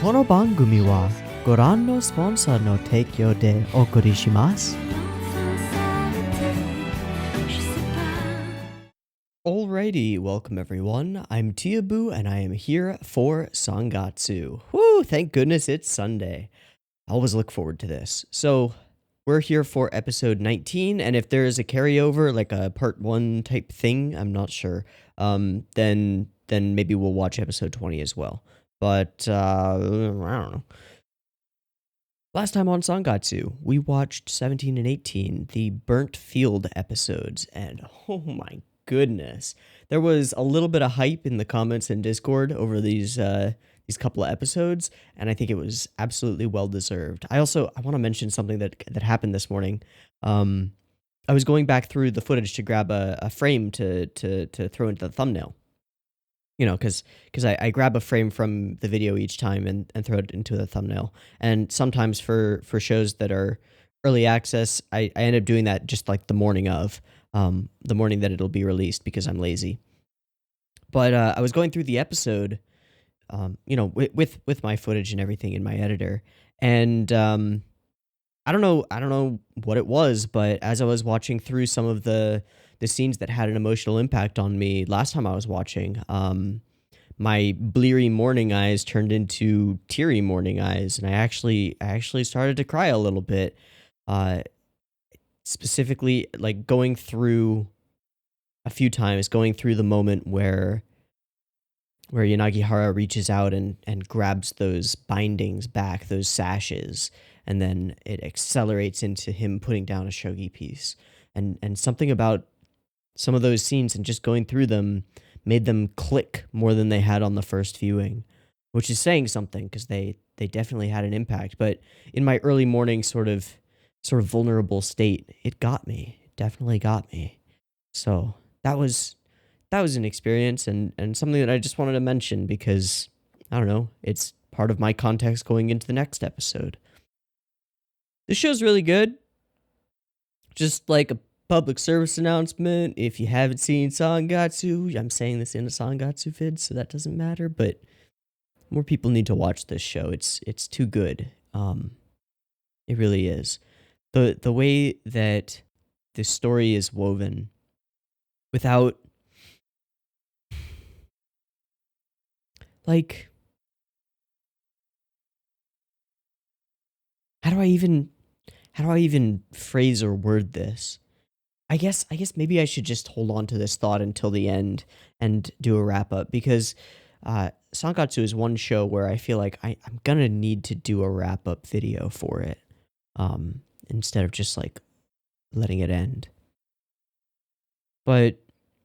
この番組はご覧のスポンサーの提供でお送りします。Alrighty, welcome everyone. I'm Teeaboo and I am here for Sangatsu. Woo, thank goodness it's Sunday. I always look forward to this. So, we're here for episode 19, and if there is a carryover, like a part 1 type thing, I'm not sure, then maybe we'll watch episode 20 as well. But, I don't know. Last time on Sangatsu, we watched 17 and 18, the Burnt Field episodes, and oh my goodness. There was a little bit of hype in the comments and Discord over these couple of episodes, and I think it was absolutely well deserved. I want to mention something that happened this morning. I was going back through the footage to grab a frame to throw into the thumbnail. You know, because I grab a frame from the video each time and throw it into the thumbnail. And sometimes for shows that are early access, I end up doing that just like the morning of, the morning that it'll be released because I'm lazy. But I was going through the episode, with my footage and everything in my editor, and I don't know what it was, but as I was watching through some of the scenes that had an emotional impact on me last time I was watching, my bleary morning eyes turned into teary morning eyes, and I actually started to cry a little bit. Specifically, like going through the moment where Yanagihara reaches out and grabs those bindings back, those sashes, and then it accelerates into him putting down a shogi piece. And something about some of those scenes and just going through them made them click more than they had on the first viewing, which is saying something because they definitely had an impact. But in my early morning sort of vulnerable state, it got me. It definitely got me. So that was an experience and something that I just wanted to mention because, I don't know, it's part of my context going into the next episode. The show's really good. Just like a public service announcement, if you haven't seen Sangatsu, I'm saying this in a Sangatsu vid, so that doesn't matter, but more people need to watch this show. It's too good. It really is. The way that this story is woven without, like, how do I even phrase or word this? I guess maybe I should just hold on to this thought until the end and do a wrap up, because Sangatsu is one show where I feel like I'm gonna need to do a wrap up video for it, instead of just like letting it end. But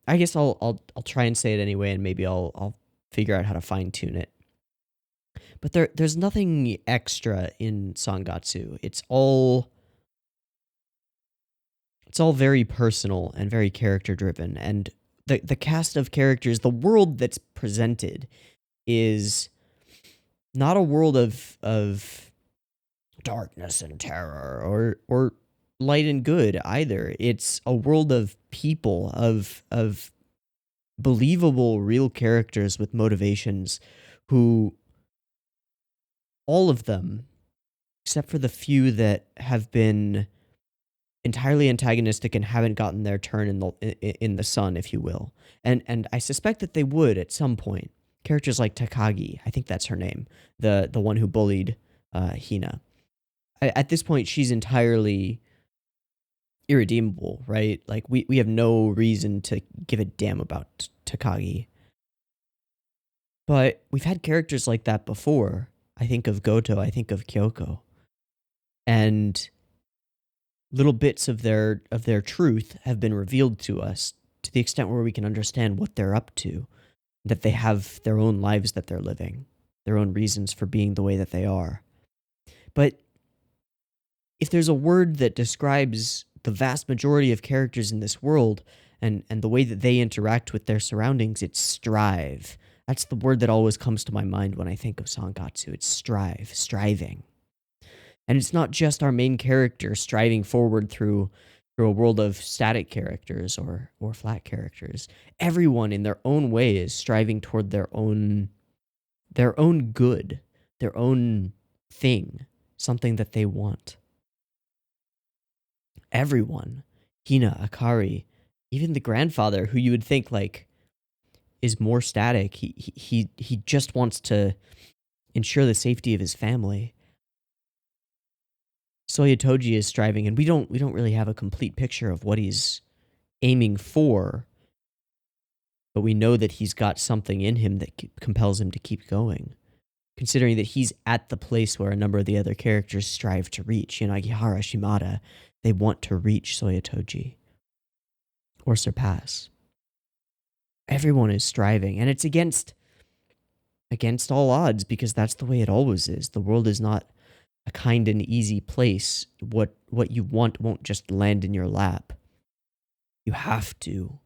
I guess I'll try and say it anyway, and maybe I'll figure out how to fine tune it. But there's nothing extra in Sangatsu. It's all very personal and very character driven, and the cast of characters, the world that's presented is not a world of darkness and terror or light and good either. It's a world of people, of believable real characters with motivations who, all of them, except for the few that have been entirely antagonistic and haven't gotten their turn in the sun, if you will. And I suspect that they would at some point. Characters like Takagi, I think that's her name, the one who bullied Hina. At this point, she's entirely irredeemable, right? Like, we have no reason to give a damn about Takagi. But we've had characters like that before. I think of Goto, I think of Kyoko. And little bits of their truth have been revealed to us to the extent where we can understand what they're up to, that they have their own lives that they're living, their own reasons for being the way that they are. But if there's a word that describes the vast majority of characters in this world and the way that they interact with their surroundings, it's strive. That's the word that always comes to my mind when I think of Sangatsu. It's striving. And it's not just our main character striving forward through a world of static characters or flat characters. Everyone in their own way is striving toward their own good, their own thing, something that they want. Everyone, Hina, Akari, even the grandfather, who you would think like is more static. He just wants to ensure the safety of his family. Soyotoji is striving, and we don't really have a complete picture of what he's aiming for, but we know that he's got something in him that compels him to keep going, considering that he's at the place where a number of the other characters strive to reach. Nagihara, Shimada, they want to reach Soyotoji or surpass. Everyone is striving, and it's against all odds, because that's the way it always is. The world is not a kind and easy place. What you want won't just land in your lap. You have to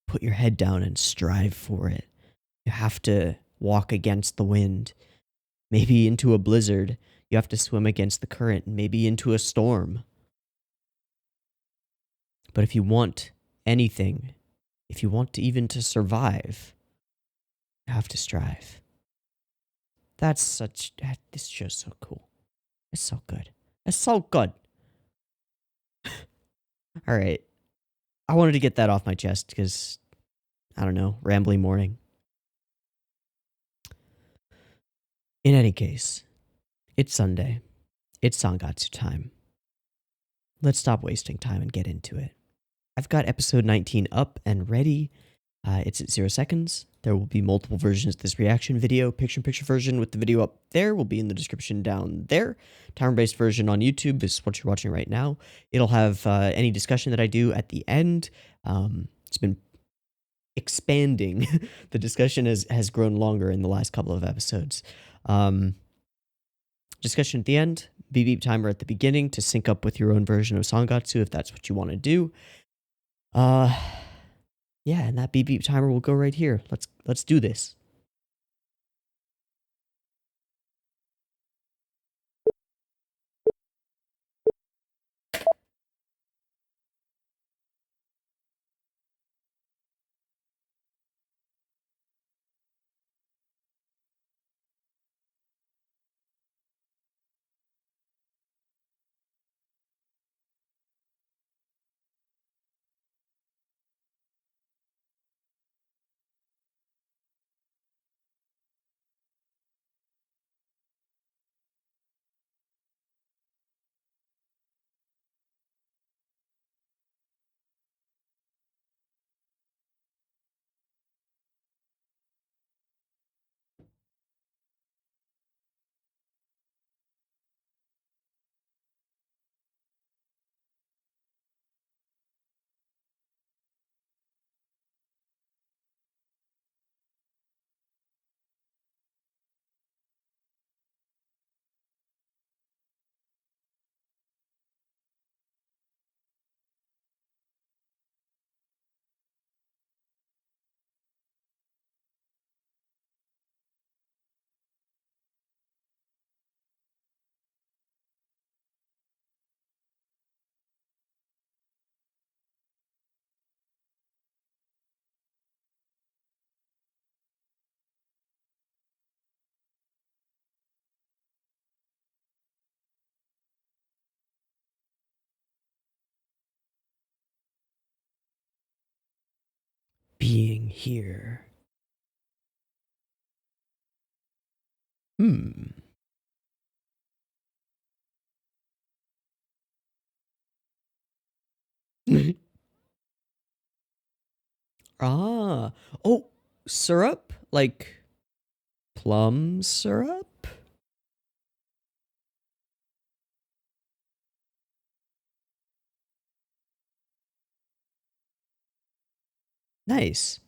put your head down and strive for it. You have to walk against the wind, maybe into a blizzard. You have to swim against the current, maybe into a storm. But if you want anything, if you want to even to survive, you have to strive. This show's so cool. It's so good. It's so good. All right. I wanted to get that off my chest because, I don't know, rambling morning. In any case, it's Sunday. It's Sangatsu time. Let's stop wasting time and get into it. I've got episode 19 up and ready. It's at 0 seconds. There will be multiple versions of this reaction video. Picture-in-picture version with the video up there will be in the description down there. Timer-based version on YouTube is what you're watching right now. It'll have any discussion that I do at the end. It's been expanding. The discussion has grown longer in the last couple of episodes. Discussion at the end. Beep beep timer at the beginning to sync up with your own version of Sangatsu if that's what you want to do. Yeah, and that beep beep timer will go right here. Let's do this. Being here. Ah. Oh, syrup? Like plum syrup? Nice.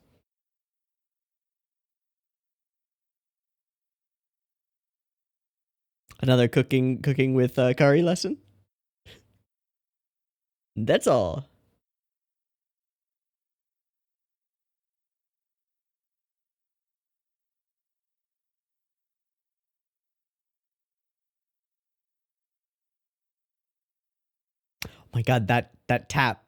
Another cooking with curry lesson? That's all. Oh my god, that tap.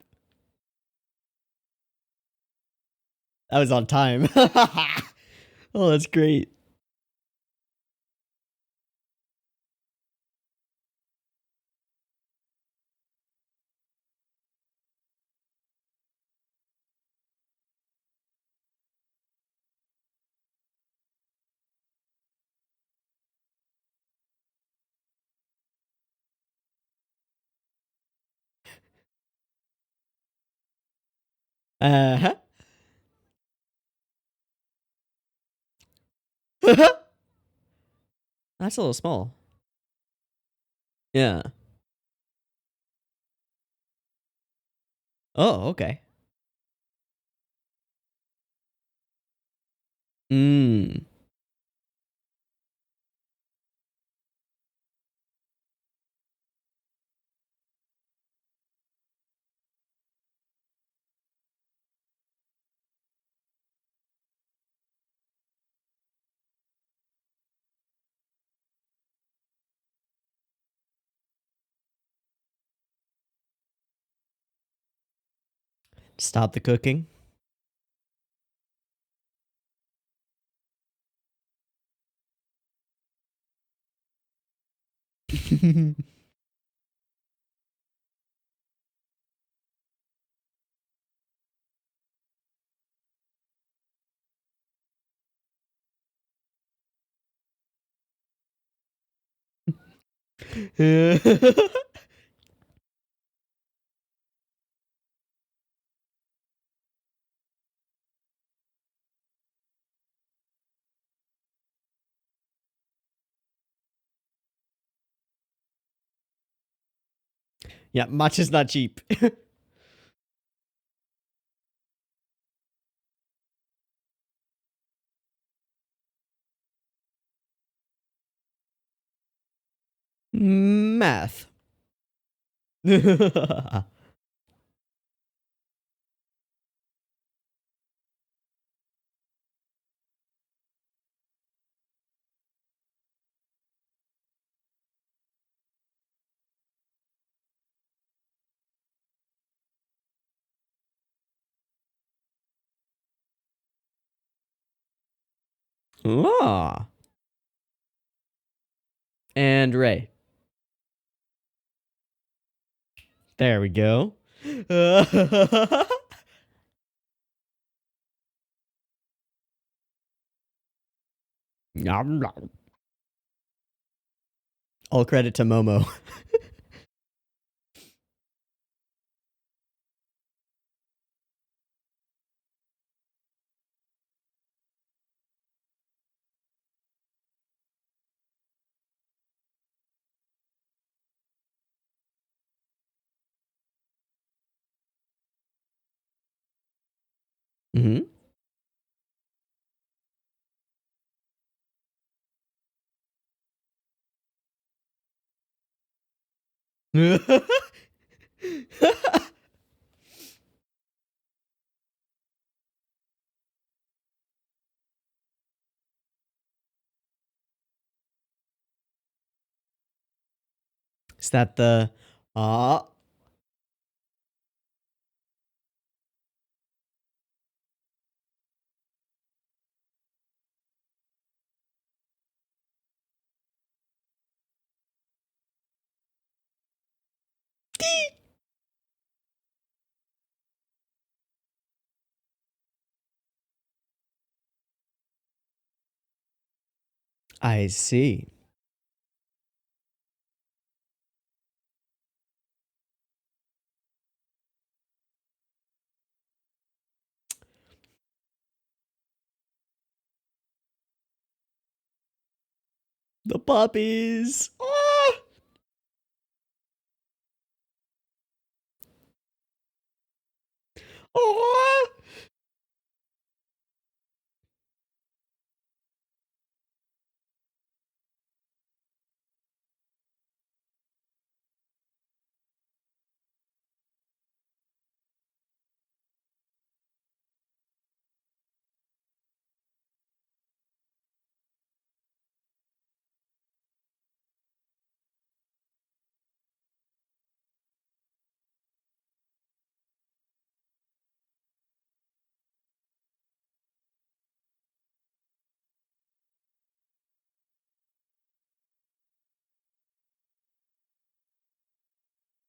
That was on time. Oh, that's great. Uh-huh. That's a little small. Yeah. Oh, okay. Mm. Stop the cooking. Yeah, matcha's not cheap. Math. Ah. And Ray. There we go. Nom, nom. All credit to Momo. Hmm. Is that the ah? I see. The puppies. Ah! Ah!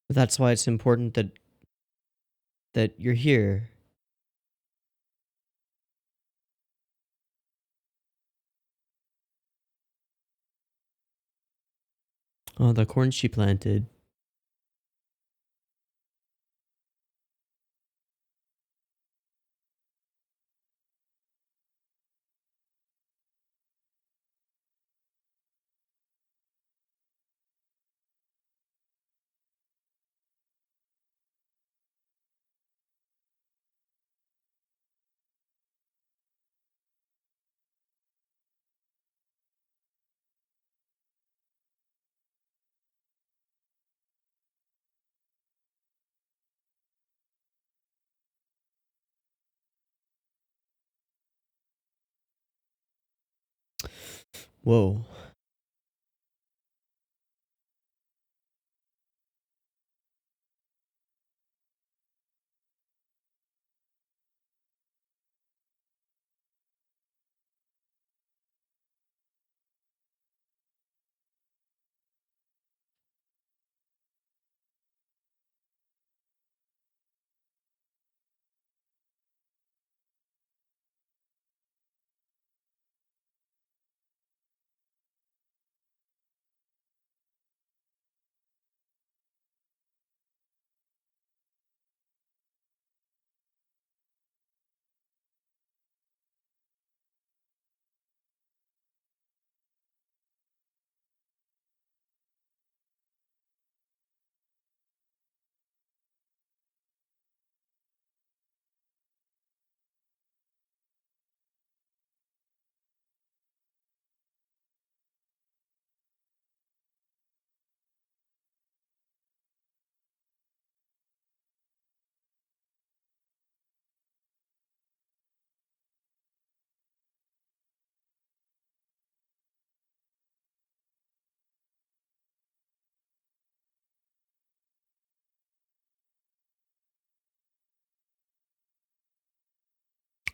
That's why it's important that you're here. Oh, the corn she planted. Whoa.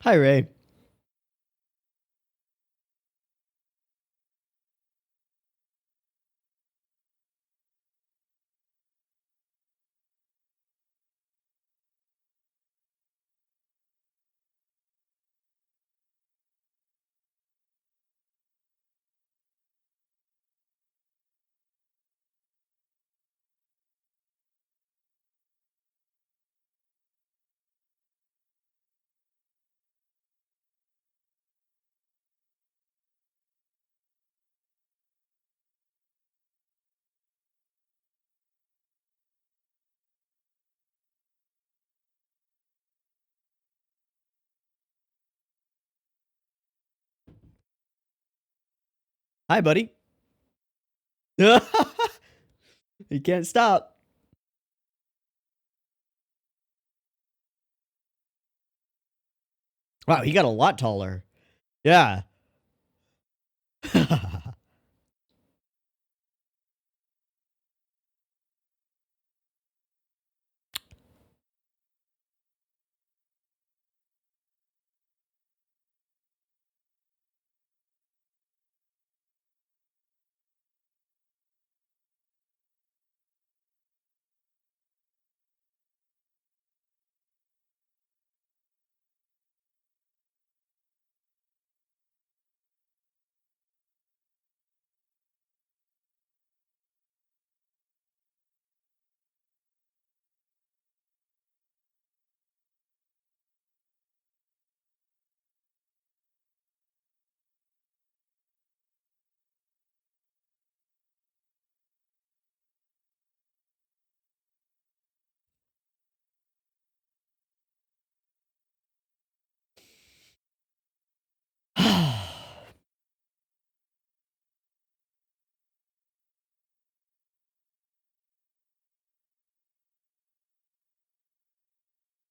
Hi, Ray. Hi, buddy. You can't stop. Wow, he got a lot taller. Yeah.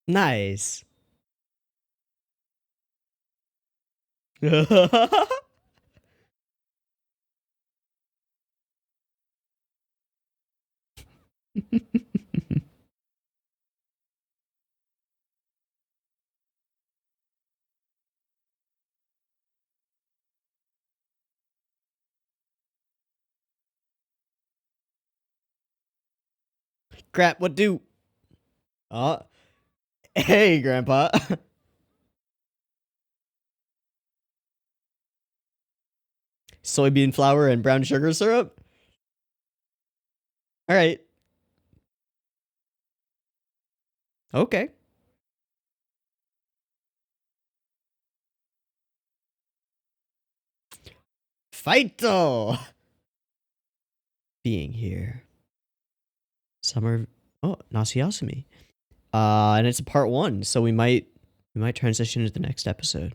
Nice. Crap, what do? Oh, hey, Grandpa. Soybean flour and brown sugar syrup? All right. Okay. FIGHTO! Being here. Summer. Oh, Nasiasumi. And it's a part 1, so we might transition to the next episode.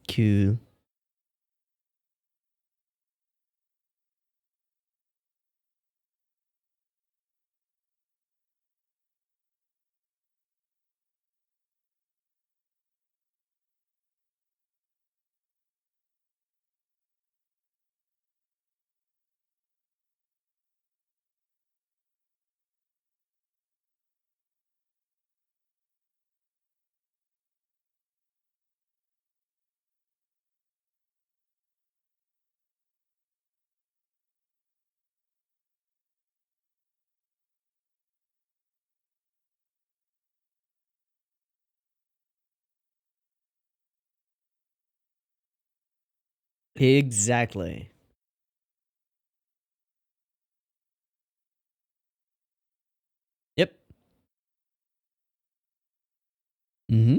Cool. Exactly. Yep. Mm-hmm.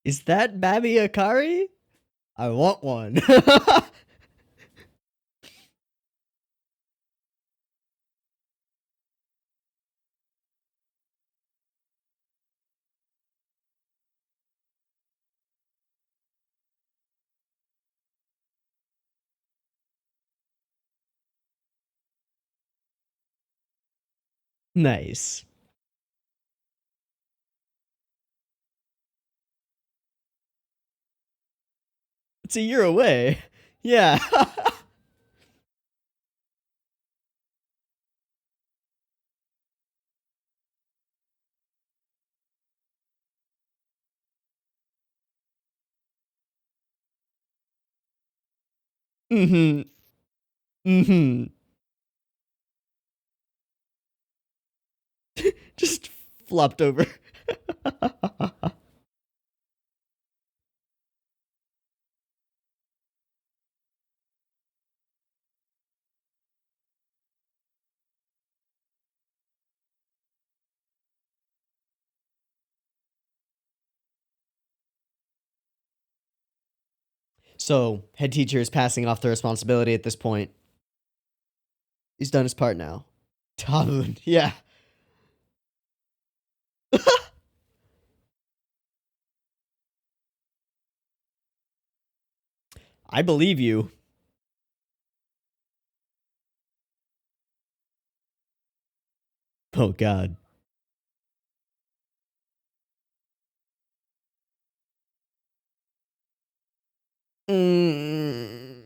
Is that Babi Akari? I want one. Nice. It's a year away. Yeah. Mm-hmm. Mm-hmm. Just flopped over. So, head teacher is passing off the responsibility at this point. He's done his part now. Taboon, yeah. I believe you. Oh, God. Mm.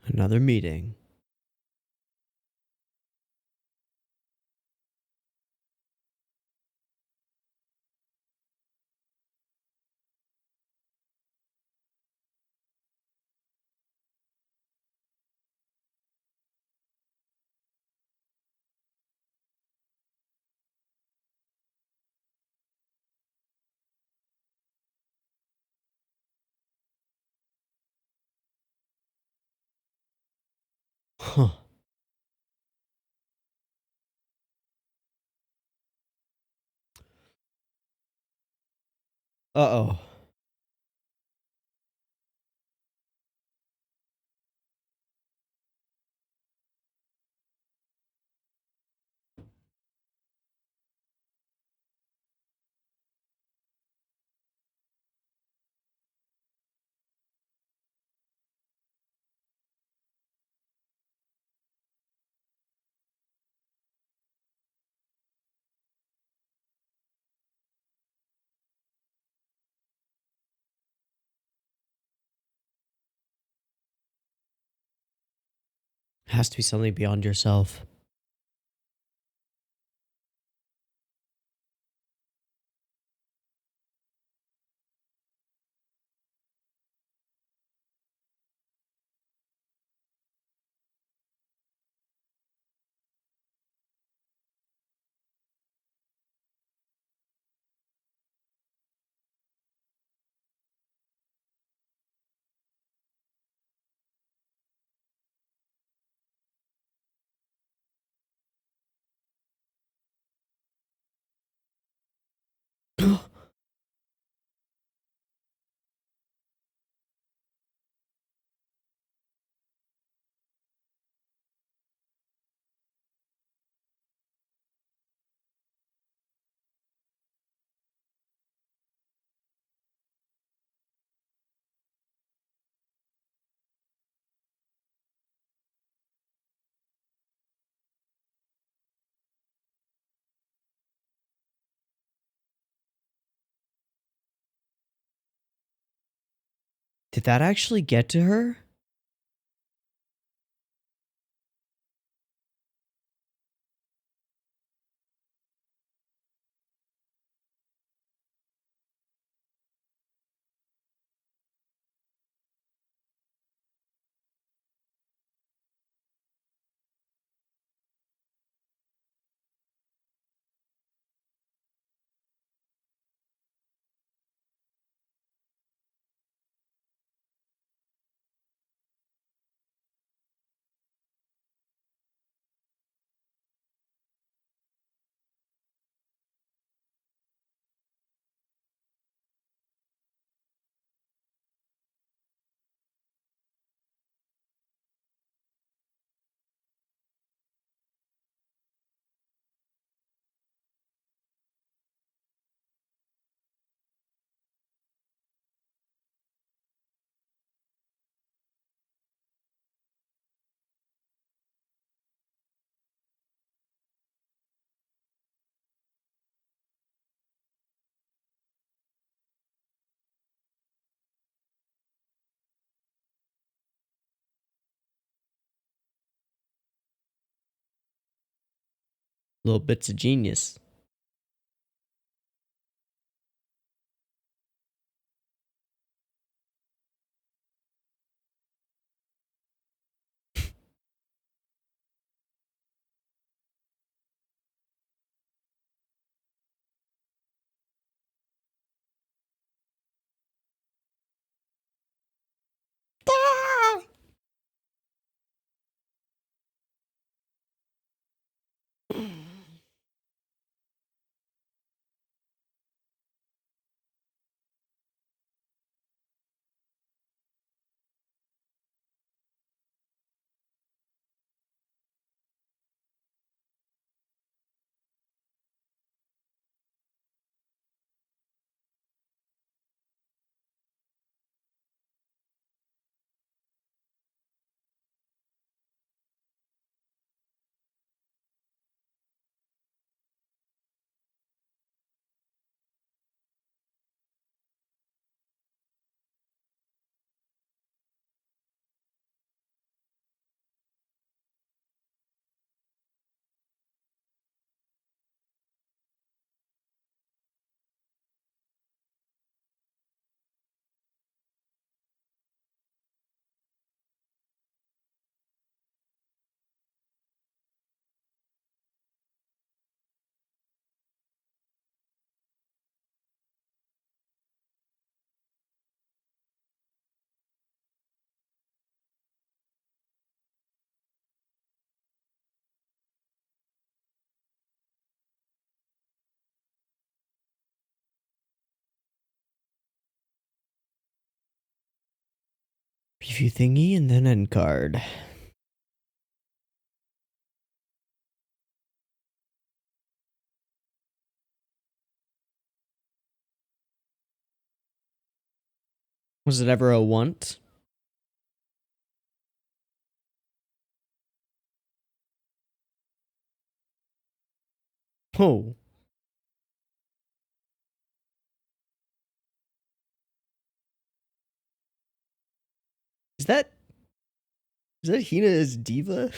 Another meeting. Huh. Uh-oh. Has to be something beyond yourself. Did that actually get to her? Little bits of genius. Preview thingy and then end card. Was it ever a want? Oh. Is that Hina's diva?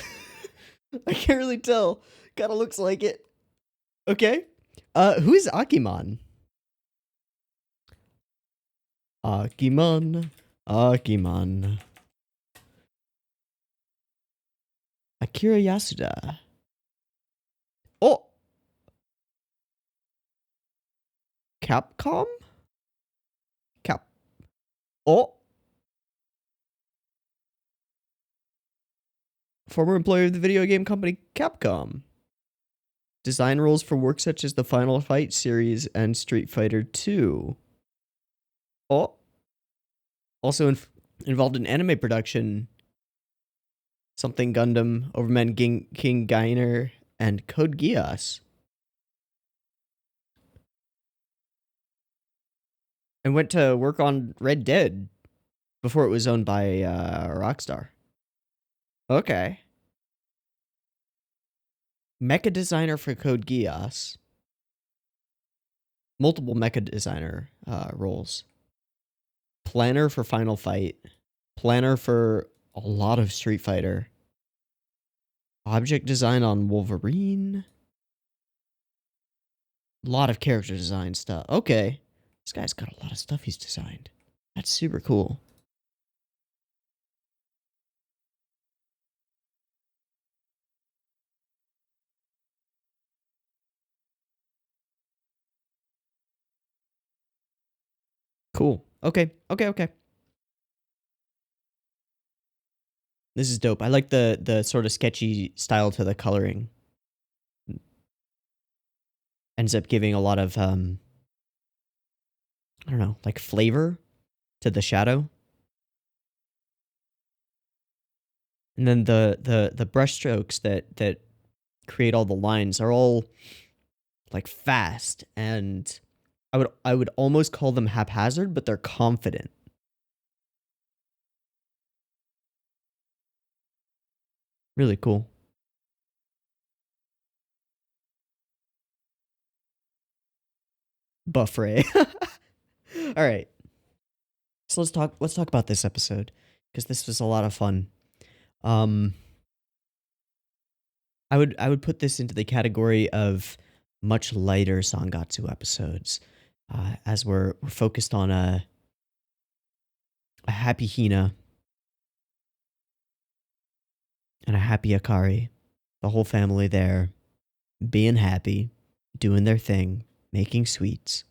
I can't really tell. Kinda looks like it. Okay. Who is Akiman? Akiman. Akira Yasuda. Oh! Capcom? Oh! Former employee of the video game company Capcom. Design roles for work such as the Final Fight series and Street Fighter 2. Oh! Also involved in anime production. Something Gundam, Overman King Gainer, and Code Geass. And went to work on Red Dead before it was owned by Rockstar. Okay. Mecha designer for Code Geass. Multiple mecha designer roles. Planner for Final Fight. Planner for a lot of Street Fighter. Object design on Wolverine. A lot of character design stuff. Okay. This guy's got a lot of stuff he's designed. That's super cool. Cool. Okay. This is dope. I like the sort of sketchy style to the coloring. Ends up giving a lot of I don't know, like flavor to the shadow. And then the brush strokes that create all the lines are all like fast, and I would almost call them haphazard, but they're confident. Really cool. Buffray. All right. So let's talk about this episode, because this was a lot of fun. I would put this into the category of much lighter Sangatsu episodes, as we're focused on a happy Hina and a happy Akari, the whole family there, being happy, doing their thing, making sweets.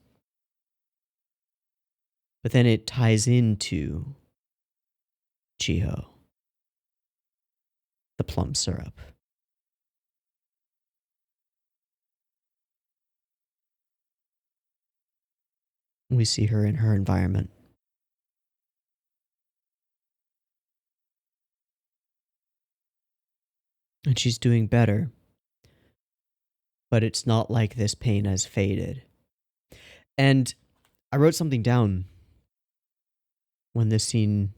But then it ties into Chiho, the plum syrup. We see her in her environment. And she's doing better. But it's not like this pain has faded. And I wrote something down when this scene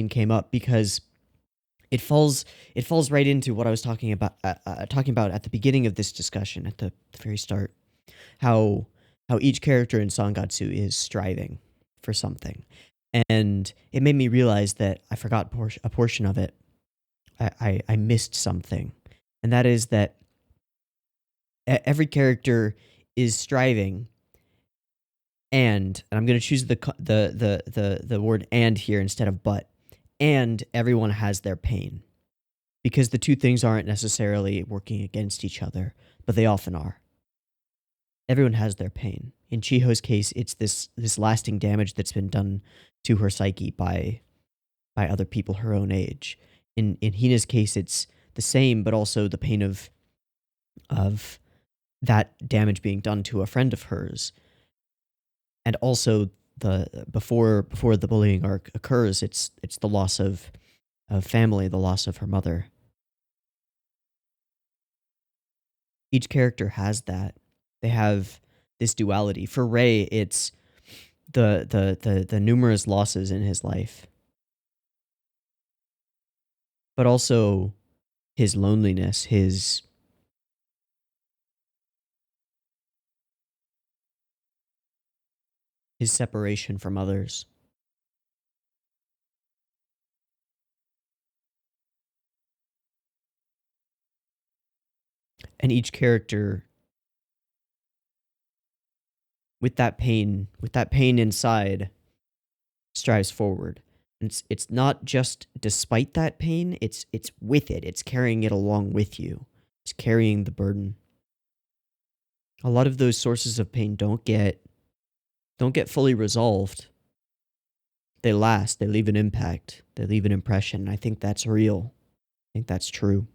came up, because it falls right into what I was talking about at the beginning of this discussion, at the very start. How each character in Sangatsu is striving for something. And it made me realize that I forgot a portion of it. I missed something. And that is that every character is striving, and I'm going to choose the word "and" here instead of "but." And everyone has their pain, because the two things aren't necessarily working against each other, but they often are. Everyone has their pain. In Chiho's case, it's this lasting damage that's been done to her psyche by other people her own age. In Hina's case, it's the same, but also the pain of that damage being done to a friend of hers, and also the before the bullying arc occurs, it's the loss of family, the loss of her mother. Each character has that. They have this duality. For Ray, it's the numerous losses in his life, but also his loneliness, his separation from others. And each character with that pain inside strives forward. And it's not just despite that pain, it's with it. It's carrying it along with you. It's carrying the burden. A lot of those sources of pain don't get fully resolved. They last, they leave an impact, they leave an impression. And I think that's real. I think that's true.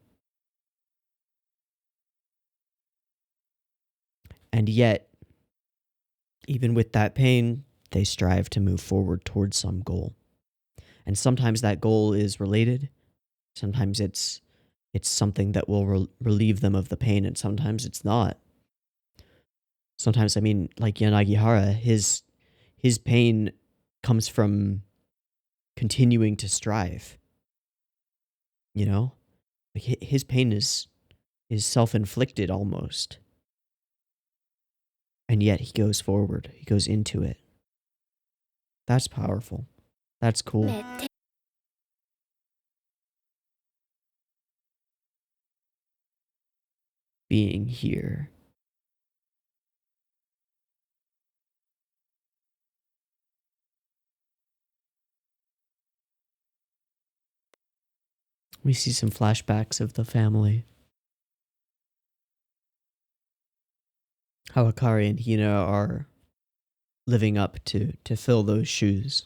And yet, even with that pain, they strive to move forward towards some goal. And sometimes that goal is related. Sometimes it's something that will relieve them of the pain, and sometimes it's not. Sometimes, I mean, like Yanagihara, his pain comes from continuing to strive. You know? Like his pain is self-inflicted almost. And yet he goes forward. He goes into it. That's powerful. That's cool. Being here. We see some flashbacks of the family. How Akari and Hina are living up to fill those shoes.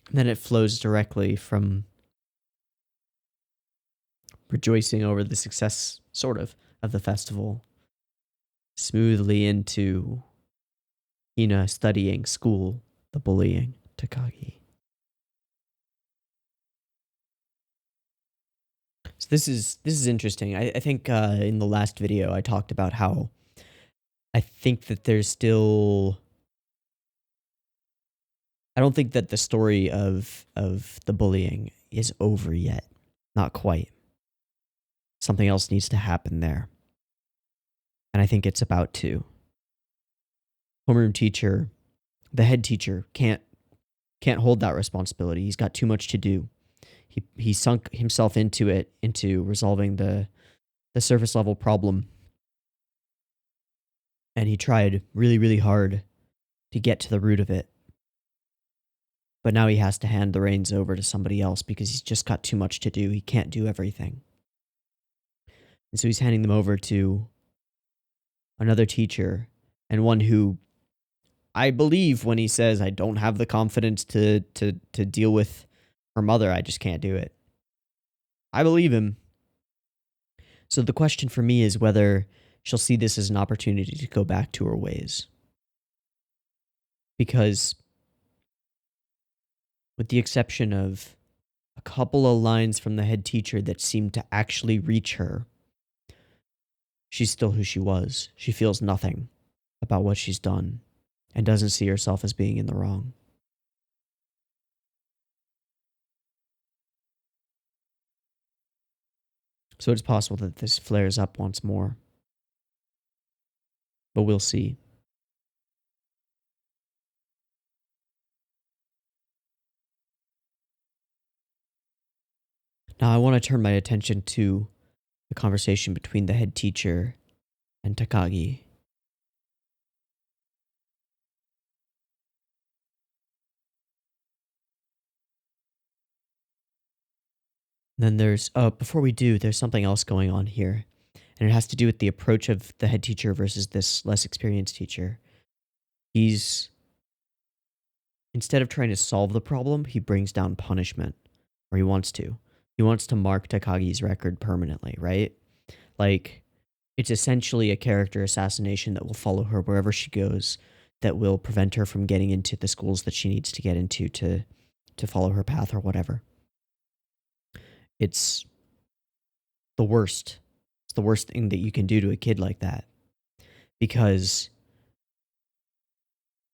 And then it flows directly from rejoicing over the success, sort of the festival, smoothly into Hina studying, school, the bullying, Takagi. So this is interesting. I think in the last video I talked about how I think that there's still... I don't think that the story of the bullying is over yet. Not quite. Something else needs to happen there. And I think it's about to. Homeroom teacher, the head teacher, can't hold that responsibility. He's got too much to do. He sunk himself into it, into resolving the surface level problem. And he tried really, really hard to get to the root of it. But now he has to hand the reins over to somebody else because he's just got too much to do. He can't do everything. And so he's handing them over to another teacher, and one who, I believe when he says, I don't have the confidence to deal with her mother, I just can't do it. I believe him. So the question for me is whether she'll see this as an opportunity to go back to her ways. Because with the exception of a couple of lines from the head teacher that seemed to actually reach her, she's still who she was. She feels nothing about what she's done and doesn't see herself as being in the wrong. So it's possible that this flares up once more. But we'll see. Now I want to turn my attention to the conversation between the head teacher and Takagi. Then there's before we do, there's something else going on here. And it has to do with the approach of the head teacher versus this less experienced teacher. He's instead of trying to solve the problem, he brings down punishment. Or he wants to. He wants to mark Takagi's record permanently, right? Like, it's essentially a character assassination that will follow her wherever she goes, that will prevent her from getting into the schools that she needs to get into to follow her path or whatever. It's the worst. It's the worst thing that you can do to a kid like that. Because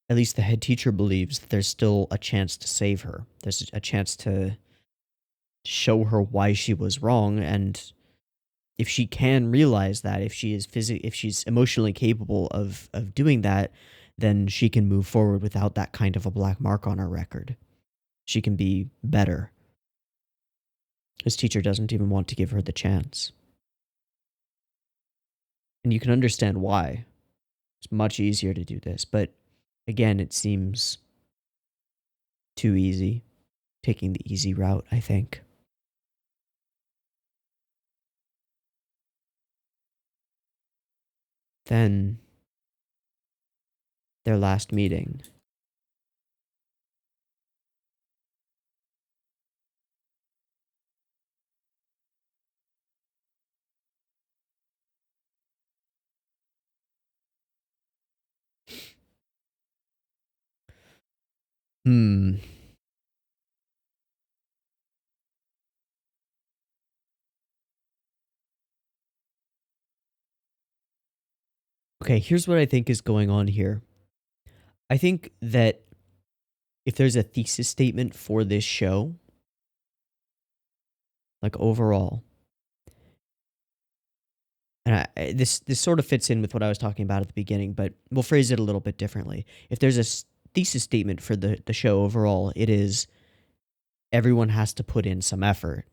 at least the head teacher believes that there's still a chance to save her. There's a chance to show her why she was wrong, and if she can realize that, if she's emotionally capable of doing that, then she can move forward without that kind of a black mark on her record. She can be better. His teacher doesn't even want to give her the chance. And you can understand why. It's much easier to do this, but again, it seems too easy. Taking the easy route, I think. Then, their last meeting. Hmm. Okay, here's what I think is going on here. I think that if there's a thesis statement for this show, like overall, and this sort of fits in with what I was talking about at the beginning, but we'll phrase it a little bit differently. If there's a thesis statement for the show overall, it is everyone has to put in some effort.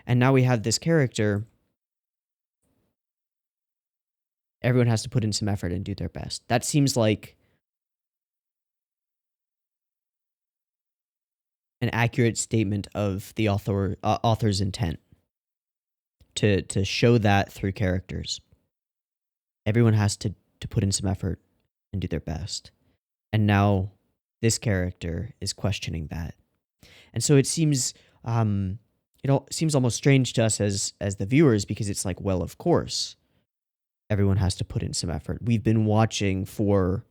And now we have this character. Everyone has to put in some effort and do their best. That seems like an accurate statement of the author's intent to show that through characters. Everyone has to put in some effort and do their best. And now this character is questioning that. And so it seems seems almost strange to us as the viewers, because it's like, well, of course, everyone has to put in some effort. We've been watching for,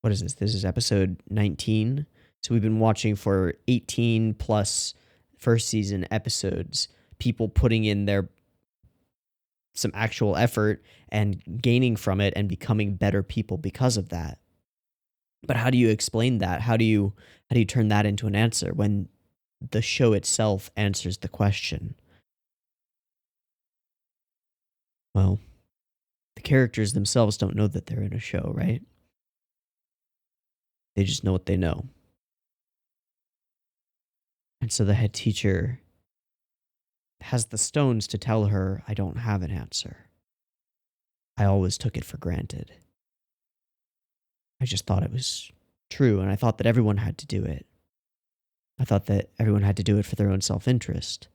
what is this? This is episode 19. So we've been watching for 18 plus first season episodes, people putting in some actual effort and gaining from it and becoming better people because of that. But how do you explain that? How do you turn that into an answer when the show itself answers the question? Well, the characters themselves don't know that they're in a show, right? They just know what they know. And so the head teacher has the stones to tell her, I don't have an answer. I always took it for granted. I just thought it was true, and I thought that everyone had to do it. I thought that everyone had to do it for their own self-interest.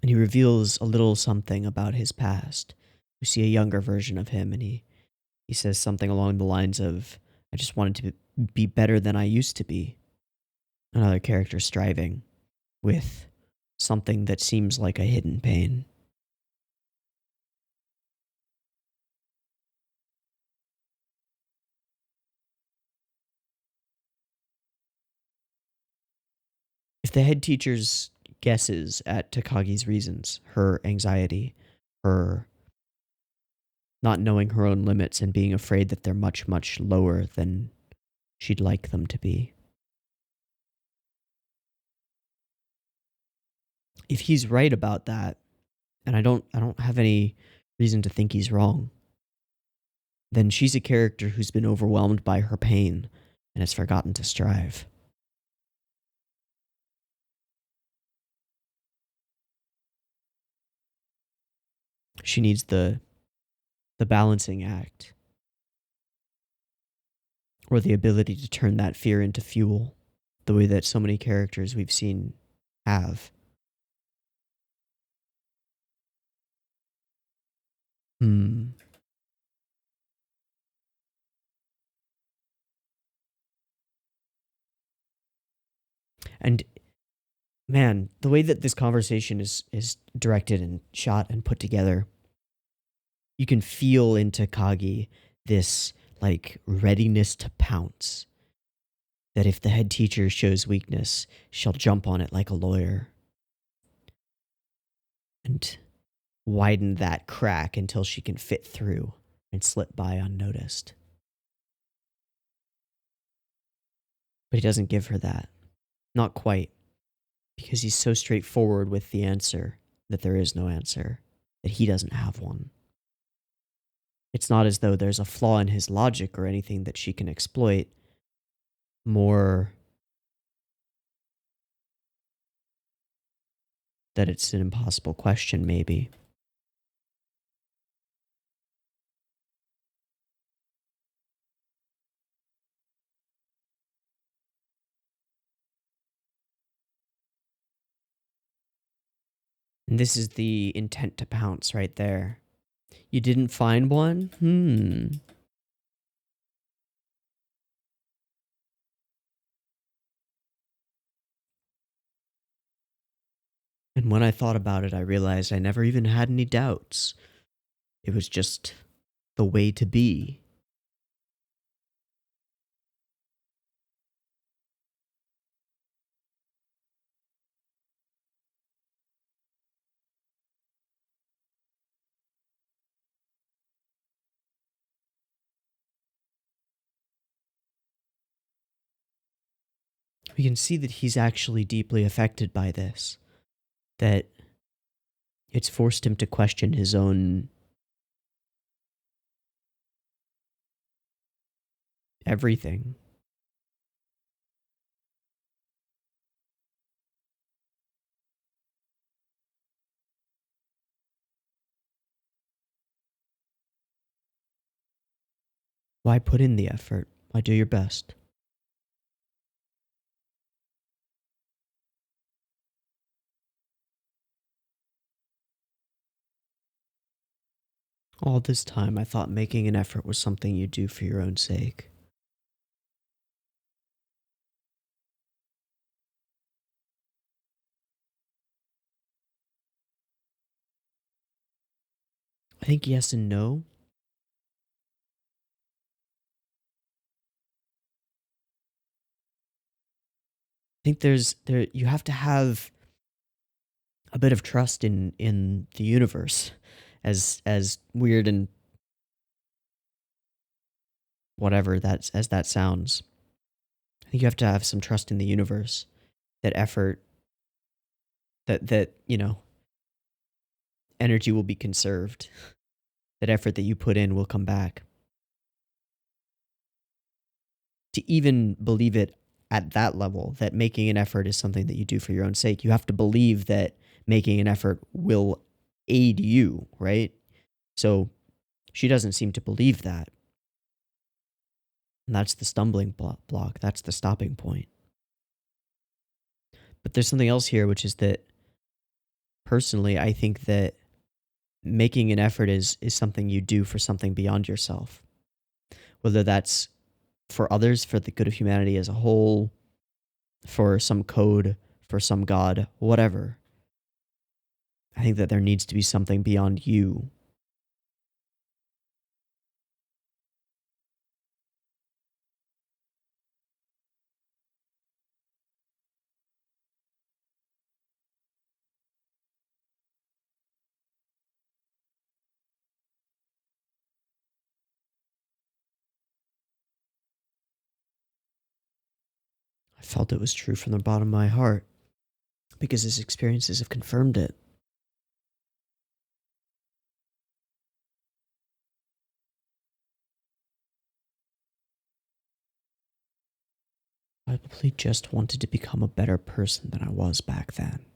And he reveals a little something about his past. We see a younger version of him, and he says something along the lines of, I just wanted to be better than I used to be. Another character striving with something that seems like a hidden pain. If the head teacher's guesses at Takagi's reasons, her anxiety, her not knowing her own limits and being afraid that they're much, much lower than she'd like them to be. If he's right about that, and I don't have any reason to think he's wrong, then she's a character who's been overwhelmed by her pain and has forgotten to strive. She needs the balancing act or the ability to turn that fear into fuel, the way that so many characters we've seen have. Hmm. And man, the way that this conversation is directed and shot and put together, you can feel in Takagi this like readiness to pounce. That if the head teacher shows weakness, she'll jump on it like a lawyer and widen that crack until she can fit through and slip by unnoticed. But he doesn't give her that. Not quite. Because he's so straightforward with the answer that there is no answer, that he doesn't have one. It's not as though there's a flaw in his logic or anything that she can exploit. More that it's an impossible question, maybe. And this is the intent to pounce right there. You didn't find one? And when I thought about it, I realized I never even had any doubts. It was just the way to be. We can see that he's actually deeply affected by this. That it's forced him to question his own everything. Why put in the effort? Why do your best? All this time, I thought making an effort was something you do for your own sake. I think yes and no. I think you have to have a bit of trust in the universe, as weird and whatever that sounds. I think you have to have some trust in the universe, that effort, that energy will be conserved, that effort that you put in will come back. To even believe it at that level, that making an effort is something that you do for your own sake, you have to believe that making an effort will aid you, right? So she doesn't seem to believe that. And that's the stumbling block. That's the stopping point. But there's something else here, which is that personally, I think that making an effort is something you do for something beyond yourself. Whether that's for others, for the good of humanity as a whole, for some code, for some god, whatever. I think that there needs to be something beyond you. I felt it was true from the bottom of my heart because his experiences have confirmed it. I probably just wanted to become a better person than I was back then.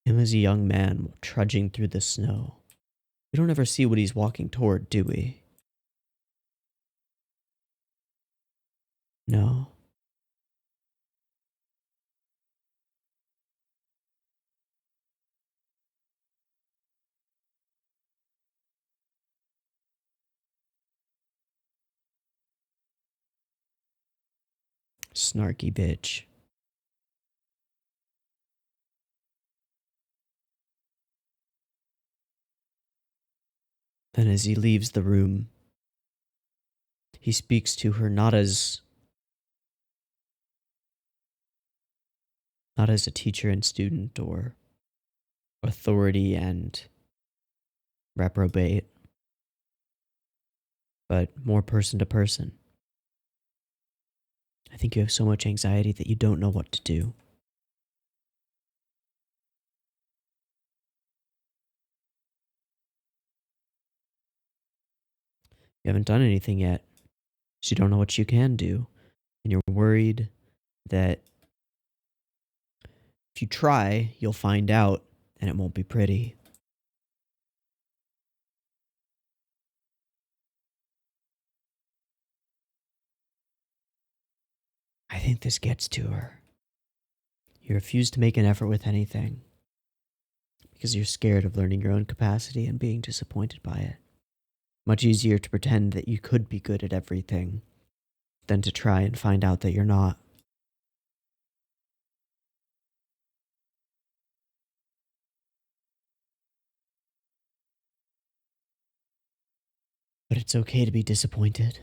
Him as a young man trudging through the snow. We don't ever see what he's walking toward, do we? No. Snarky bitch. Then as he leaves the room, he speaks to her not as a teacher and student or authority and reprobate, but more person to person. I think you have so much anxiety that you don't know what to do. You haven't done anything yet, so you don't know what you can do. And you're worried that if you try, you'll find out and it won't be pretty. I think this gets to her. You refuse to make an effort with anything because you're scared of learning your own capacity and being disappointed by it. Much easier to pretend that you could be good at everything than to try and find out that you're not. But it's okay to be disappointed.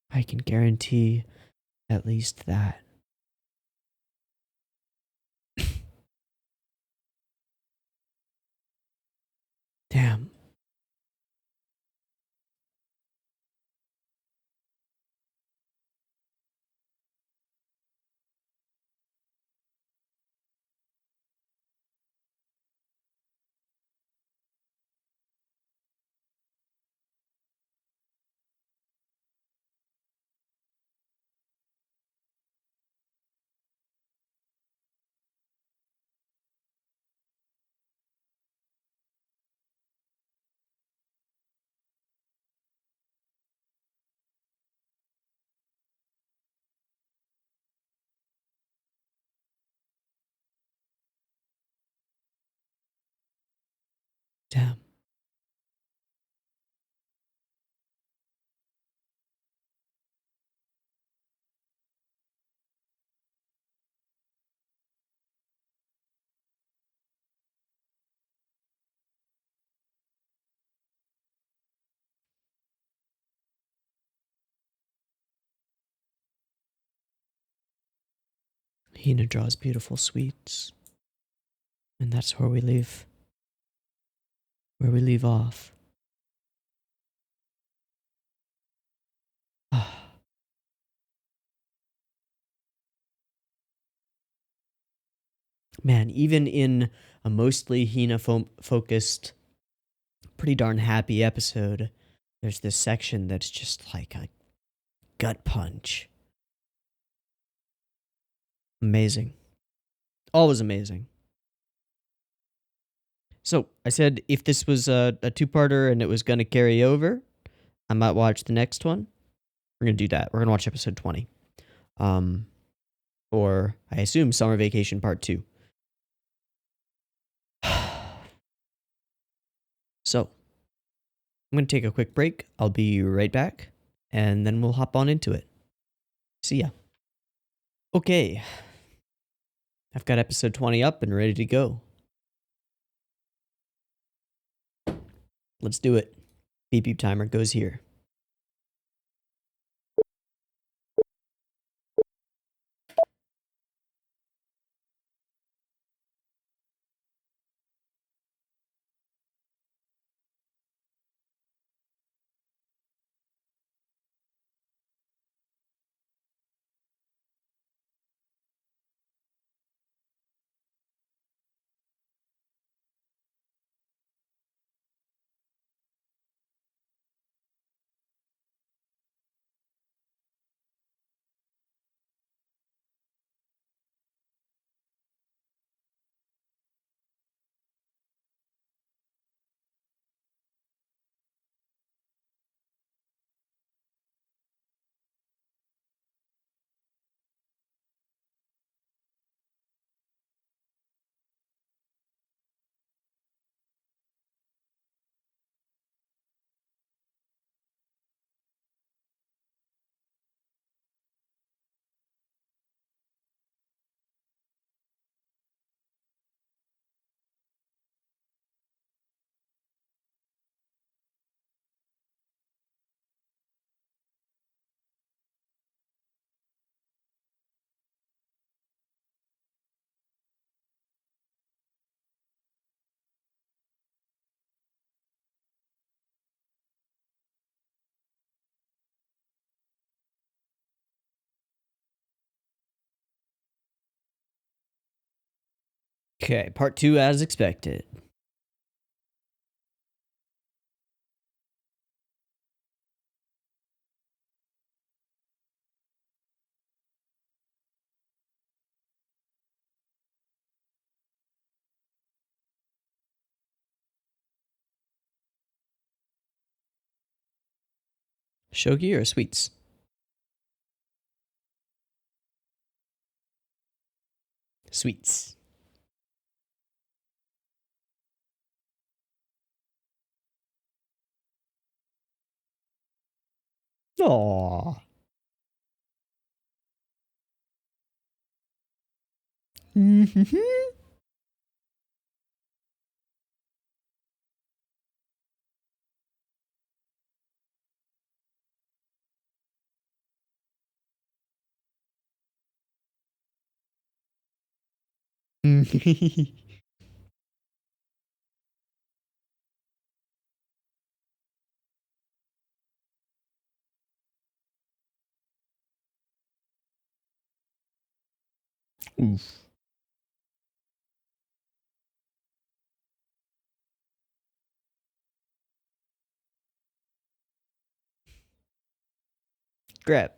I can guarantee at least that. Damn. Damn. Hina draws beautiful sweets. And that's where we leave. Where we leave off. Man, even in a mostly Hina focused, pretty darn happy episode, there's this section that's just like a gut punch. Amazing. Always amazing. So, I said if this was a two-parter and it was going to carry over, I might watch the next one. We're going to do that. We're going to watch episode 20. Or, I assume, Summer Vacation Part 2. So, I'm going to take a quick break. I'll be right back, and then we'll hop on into it. See ya. Okay. I've got episode 20 up and ready to go. Let's do it. Beep beep timer goes here. Okay, part 2 as expected. Shogi or sweets? Sweets. Aww. Oof. Grab.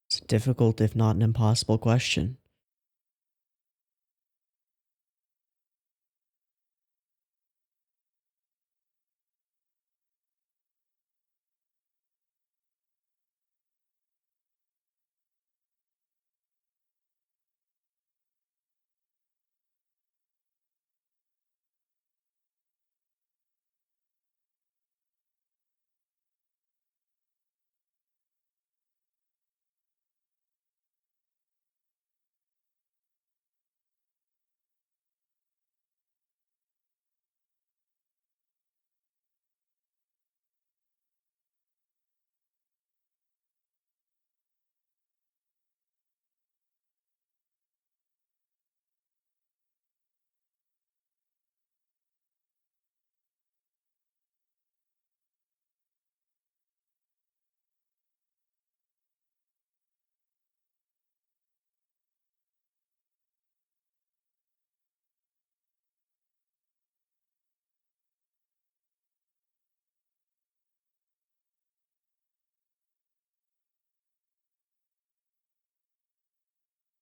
It's difficult, if not an impossible question.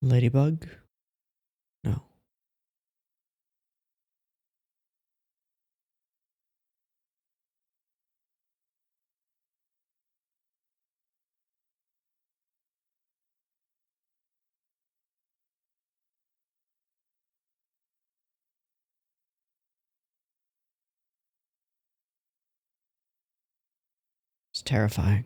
Ladybug? No. It's terrifying.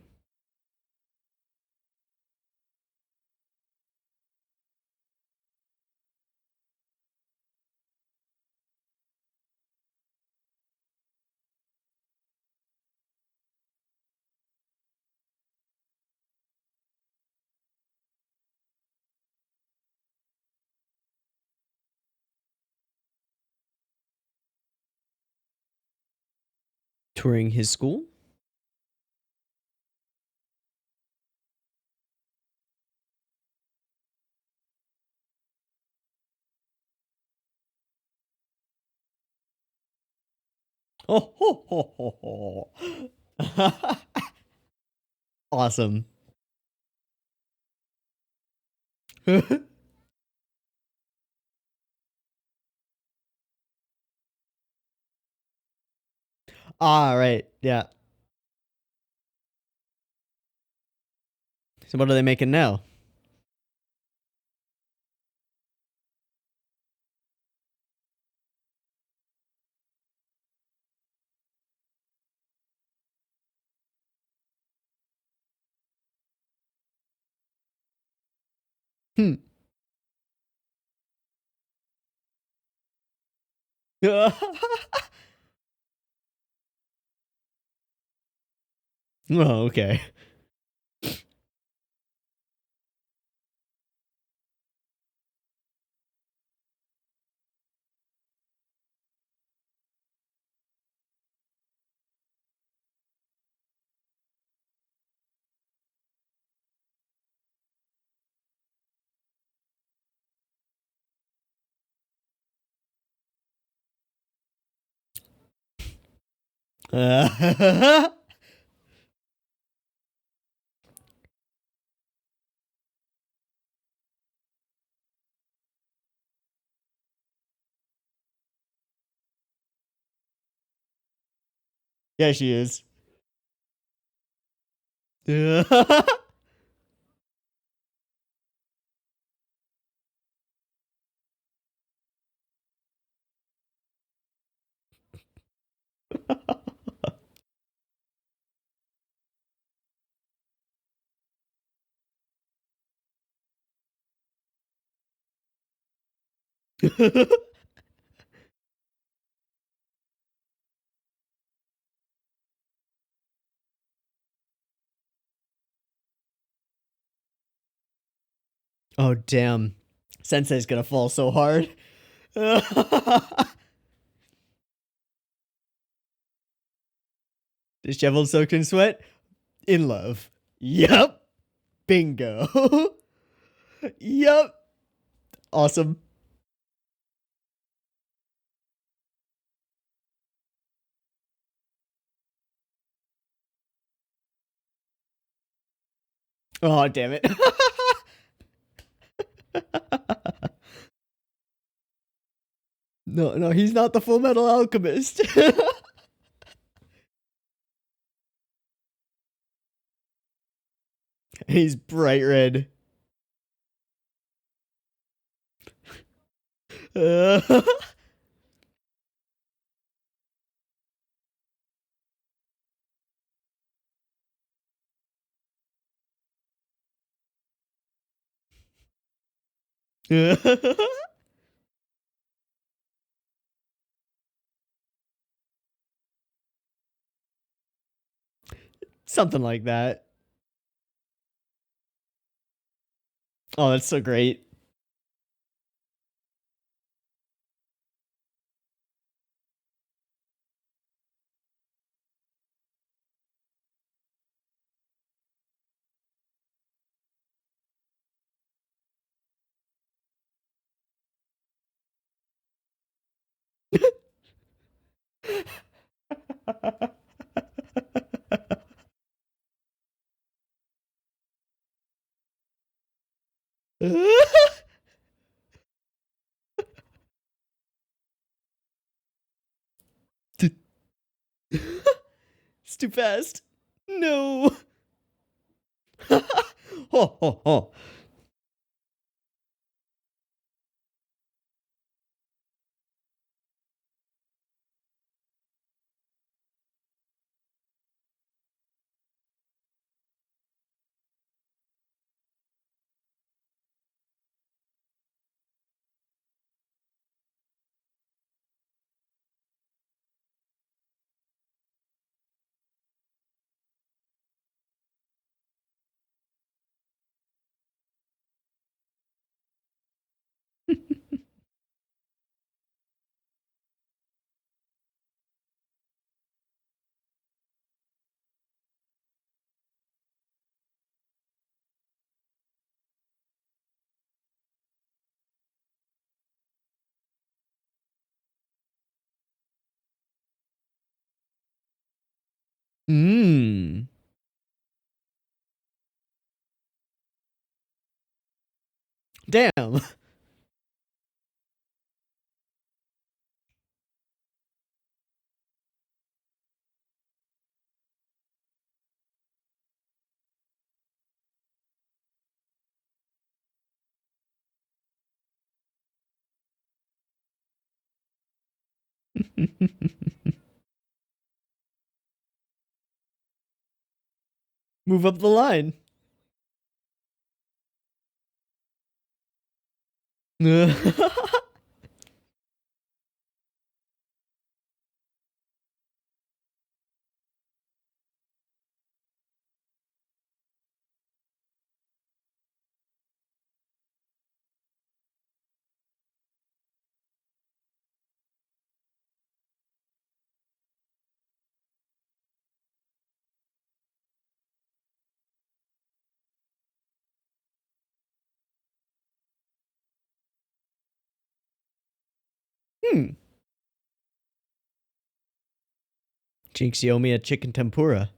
Touring his school? Oh, ho, ho, ho, ho. Awesome. Ah, right. Yeah. So what are they making now? Hmm. Oh, okay. Yeah, she is. Oh, damn. Sensei's gonna fall so hard. Disheveled soaked in sweat? In love. Yup. Bingo. Yup. Awesome. Oh, damn it. No, no, he's not the Full Metal Alchemist. He's bright red. Something like that. Oh, that's so great. It's too fast. No. Ho, ho, ho. Mmm. Damn. Move up the line. Hmm. Jinx, you owe me a chicken tempura.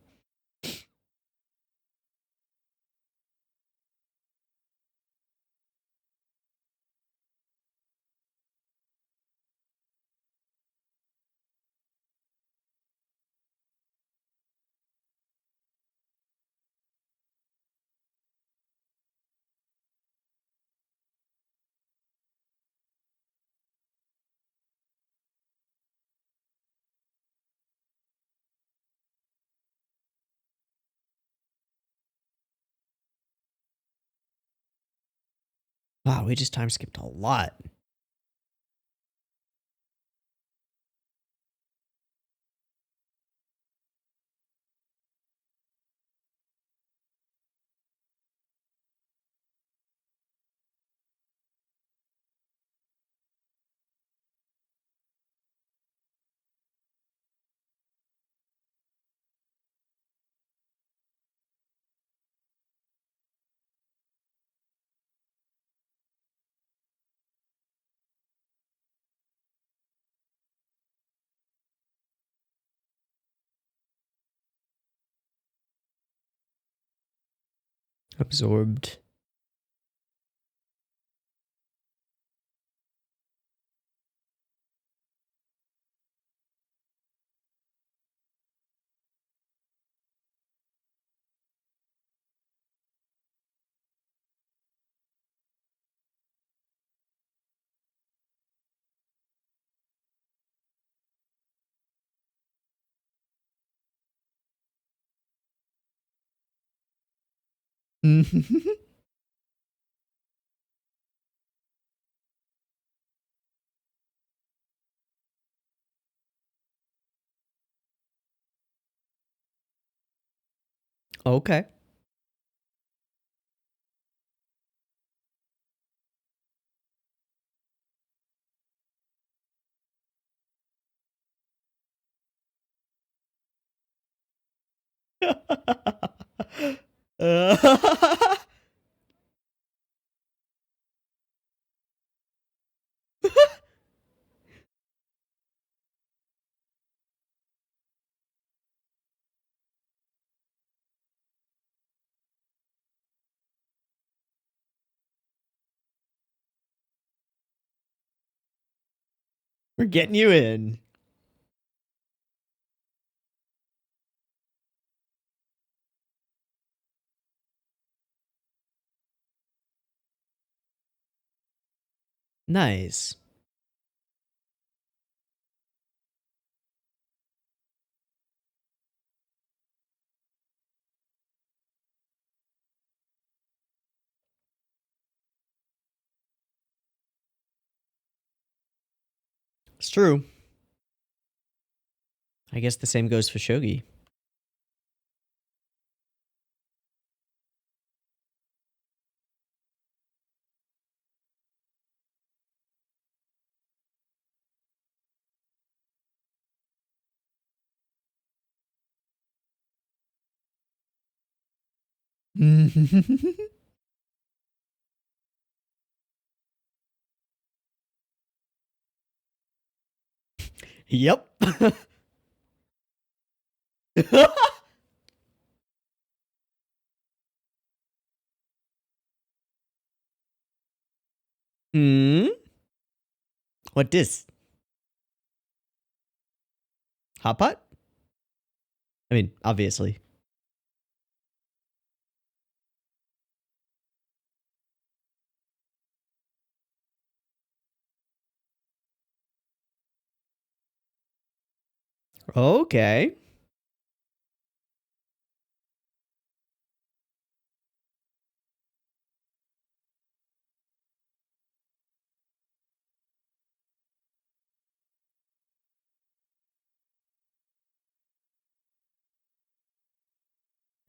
Wow, we just time skipped a lot. Absorbed. Okay. Uh, We're getting you in. Nice. It's true. I guess the same goes for shogi. Yep. Hmm. What this? Hot pot? I mean, obviously. Okay.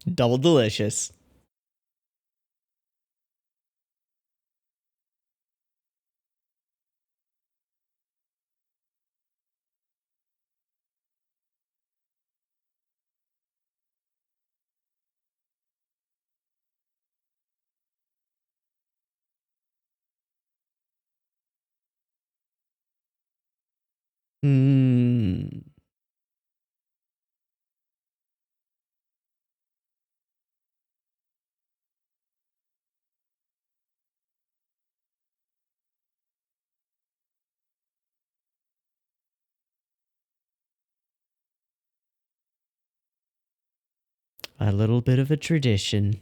Double delicious. Hmm. A little bit of a tradition.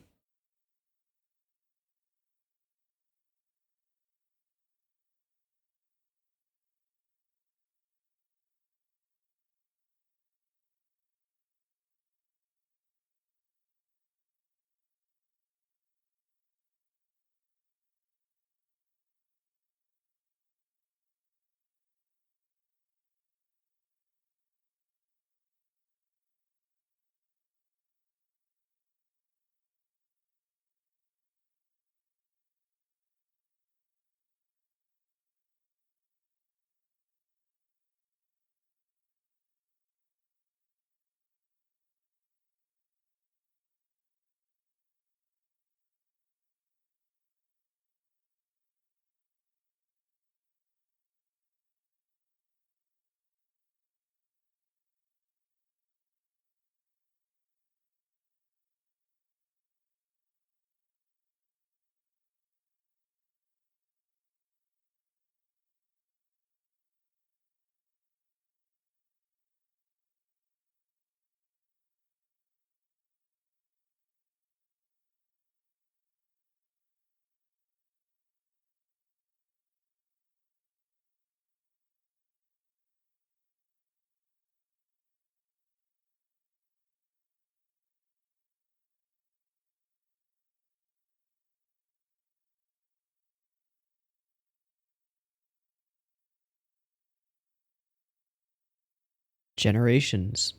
Generations.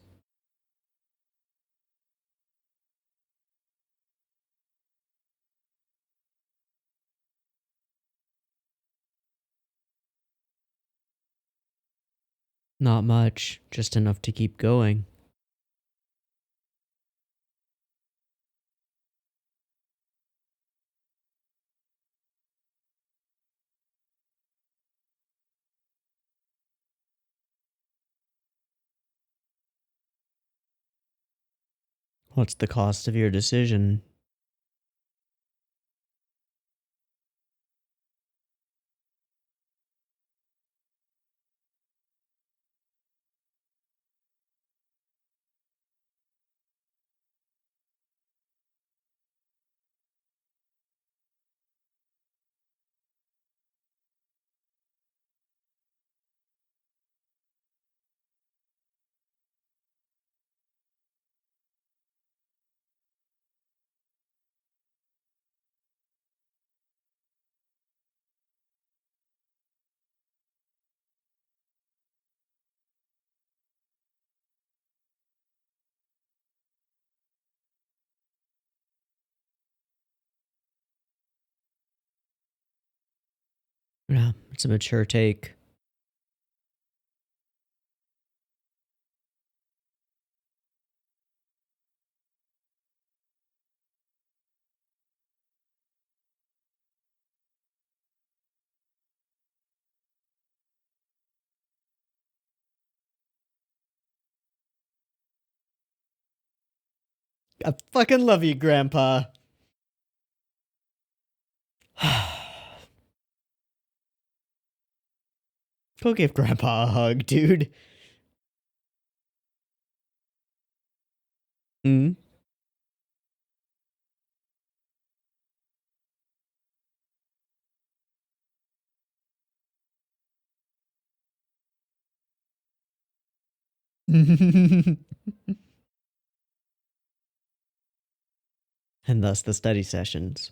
Not much, just enough to keep going. What's the cost of your decision? Yeah, it's a mature take. I fucking love you, Grandpa. Go give Grandpa a hug, dude. Mm. And thus the study sessions.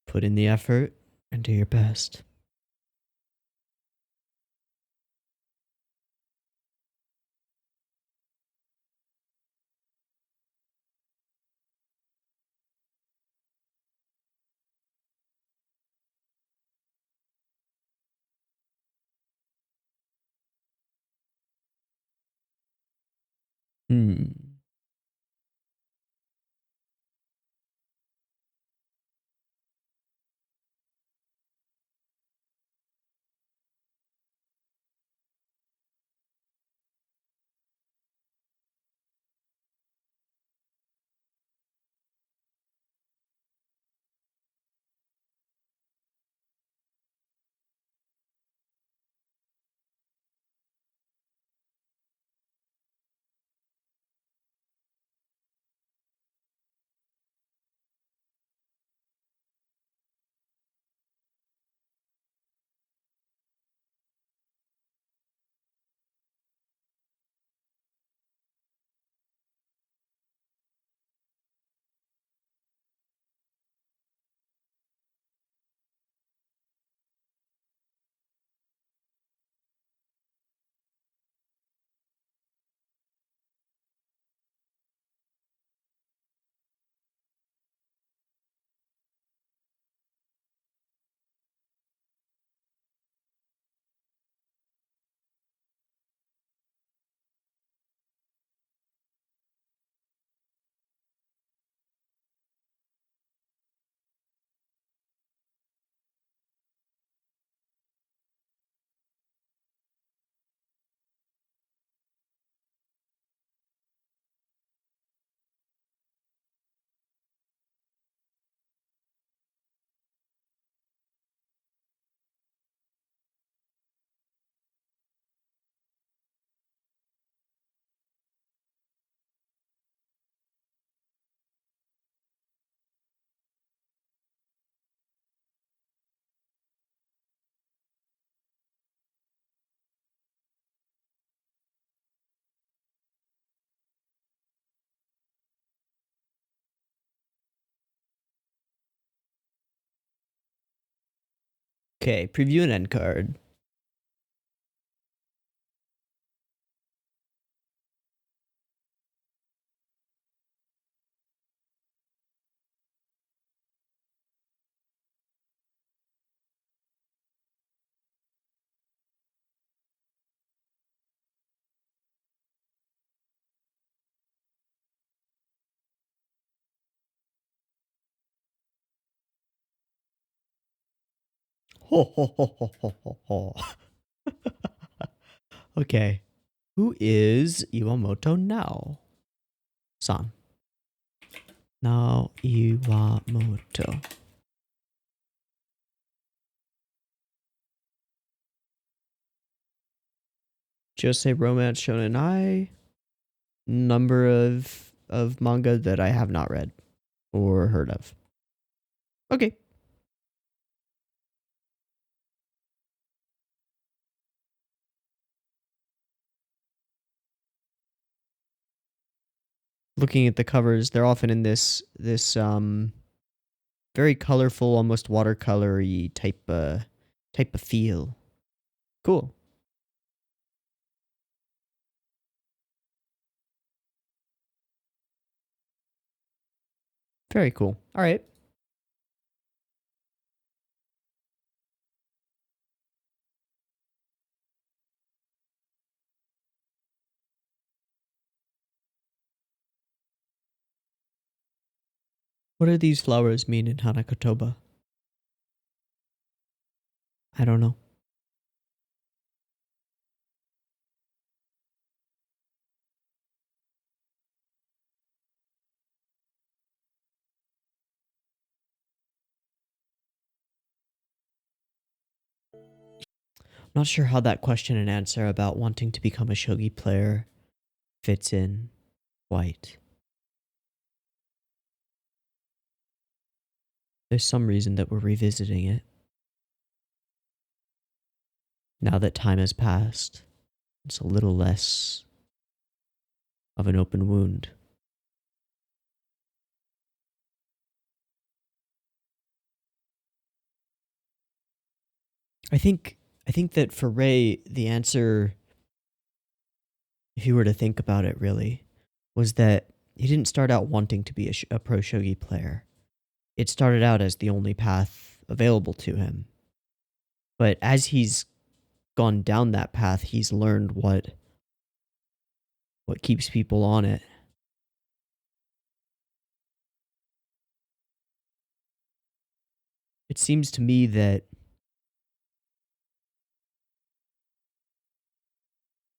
Put in the effort and do your best. Hmm. Okay, preview and end card. Ho ho ho ho ho ho ho. Okay. Who is Iwamoto now? San. Now Iwamoto. Just say romance shonen ai. Number of manga that I have not read or heard of. Okay. Looking at the covers, they're often in this very colorful, almost watercolory type of feel. Cool. Very cool. All right. What do these flowers mean in Hanakotoba? I don't know. Not sure how that question and answer about wanting to become a shogi player fits in quite. There's some reason that we're revisiting it. Now that time has passed, it's a little less of an open wound. I think that for Ray, the answer, if you were to think about it really, was that he didn't start out wanting to be a pro shogi player. It started out as the only path available to him. But as he's gone down that path, he's learned what what keeps people on it. It seems to me that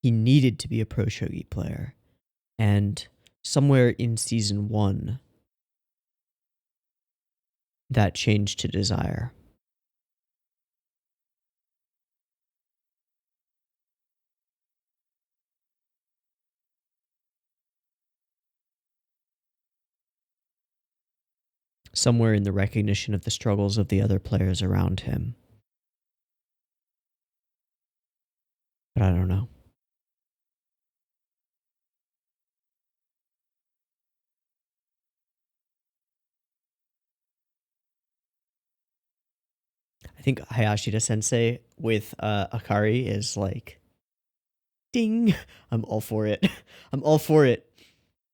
he needed to be a pro shogi player, and somewhere in season 1, that changed to desire. Somewhere in the recognition of the struggles of the other players around him. But I don't know. I think Hayashida Sensei with Akari is like, ding! I'm all for it. I'm all for it.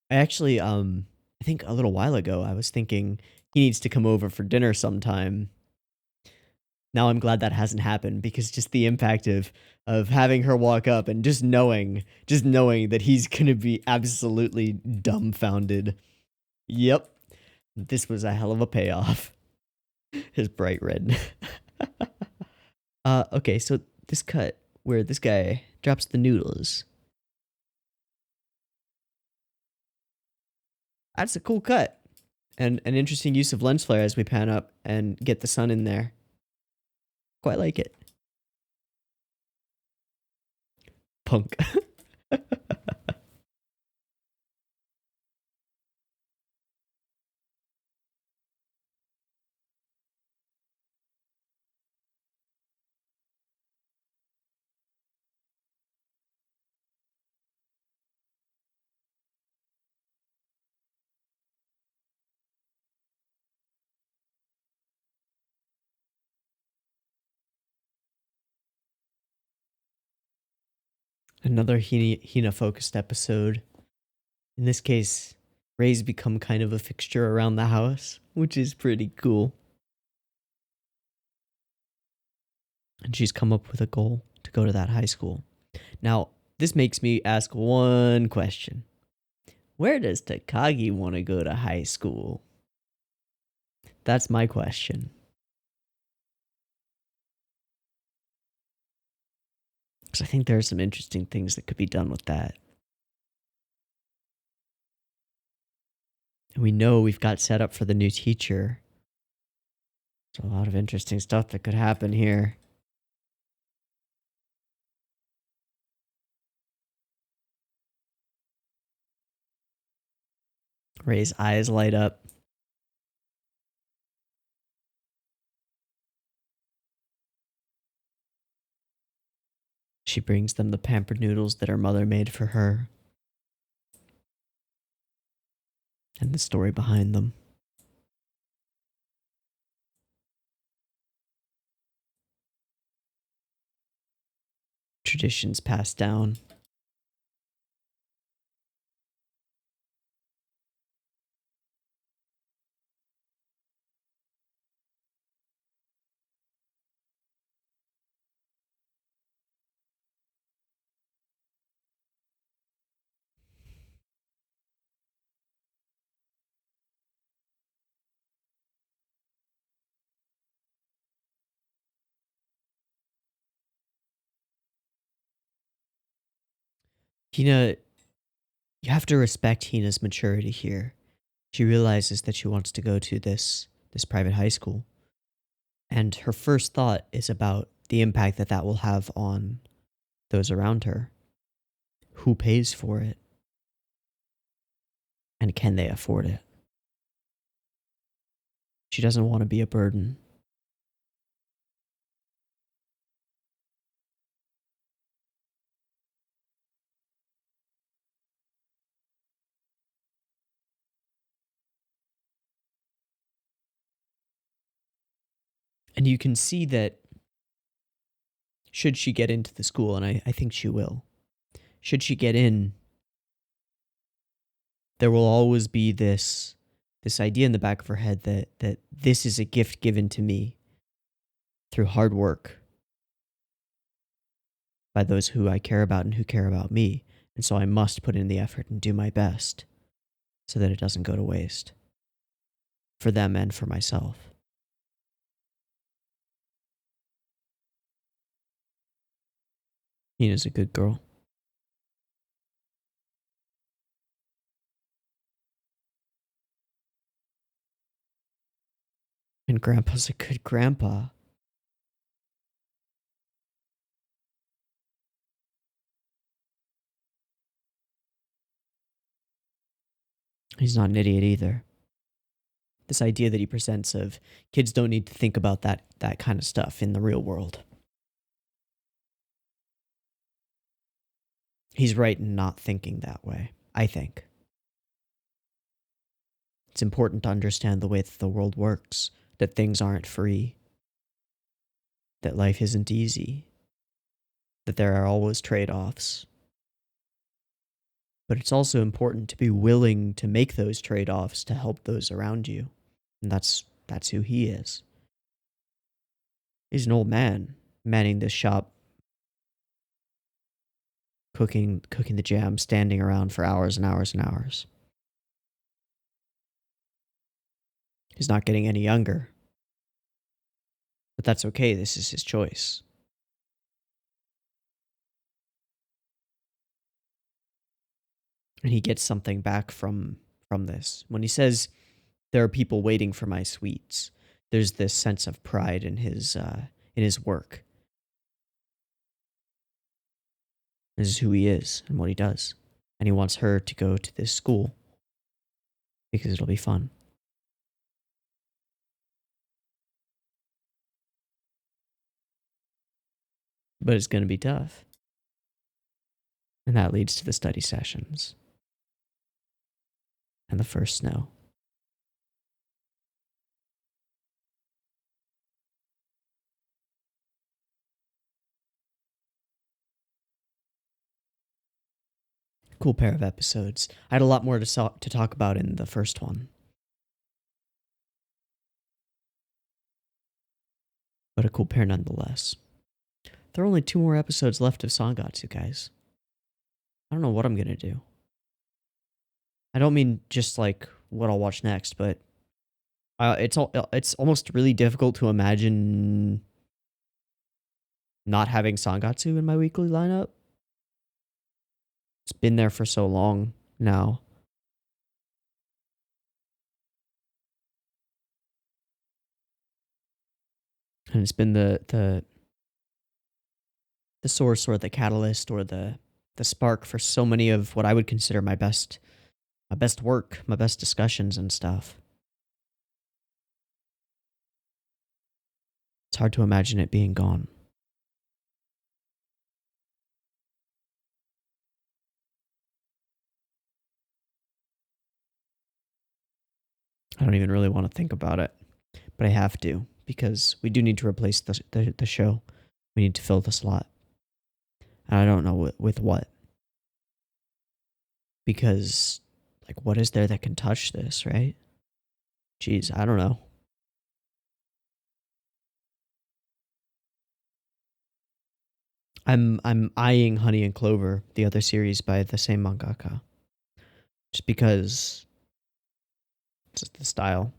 I actually, I think a little while ago, I was thinking he needs to come over for dinner sometime. Now I'm glad that hasn't happened, because just the impact of having her walk up and just knowing that he's gonna be absolutely dumbfounded. Yep, this was a hell of a payoff. His bright red. Okay, so this cut where this guy drops the noodles. That's a cool cut. And an interesting use of lens flare as we pan up and get the sun in there. Quite like it. Punk. Another Hina-focused episode. In this case, Ray's become kind of a fixture around the house, which is pretty cool. And she's come up with a goal to go to that high school. Now, this makes me ask one question. Where does Takagi want to go to high school? That's my question. Because I think there are some interesting things that could be done with that. And we know we've got set up for the new teacher. There's a lot of interesting stuff that could happen here. Ray's eyes light up. She brings them the pampered noodles that her mother made for her. And the story behind them. Traditions passed down. Hina, you have to respect Hina's maturity here. She realizes that she wants to go to this private high school. And her first thought is about the impact that that will have on those around her. Who pays for it? And can they afford it? She doesn't want to be a burden. And you can see that should she get into the school, and I think she will, should she get in, there will always be this idea in the back of her head that this is a gift given to me through hard work by those who I care about and who care about me. And so I must put in the effort and do my best so that it doesn't go to waste. For them and for myself. Hina's a good girl. And Grandpa's a good grandpa. He's not an idiot either. This idea that he presents of kids don't need to think about that kind of stuff in the real world. He's right in not thinking that way, I think. It's important to understand the way that the world works, that things aren't free, that life isn't easy, that there are always trade-offs. But it's also important to be willing to make those trade-offs to help those around you. And that's who he is. He's an old man manning this shop, cooking the jam, standing around for hours and hours and hours. He's not getting any younger. But that's okay, this is his choice. And he gets something back from this. When he says, there are people waiting for my sweets, there's this sense of pride in his work. This is who he is and what he does. And he wants her to go to this school because it'll be fun. But it's going to be tough. And that leads to the study sessions. And the first snow. Cool pair of episodes. I had a lot more to talk about in the first one. But a cool pair nonetheless. There are only 2 more episodes left of Sangatsu, guys. I don't know what I'm going to do. I don't mean just like what I'll watch next, but it's almost really difficult to imagine not having Sangatsu in my weekly lineup. It's been there for so long now. And it's been the source or the catalyst or the spark for so many of what I would consider my best work, my best discussions and stuff. It's hard to imagine it being gone. I don't even really want to think about it, but I have to because we do need to replace the show. We need to fill the slot. And I don't know with what. Because, like, what is there that can touch this, right? Jeez, I don't know. I'm eyeing Honey and Clover, the other series by the same mangaka. Just because it's just the style.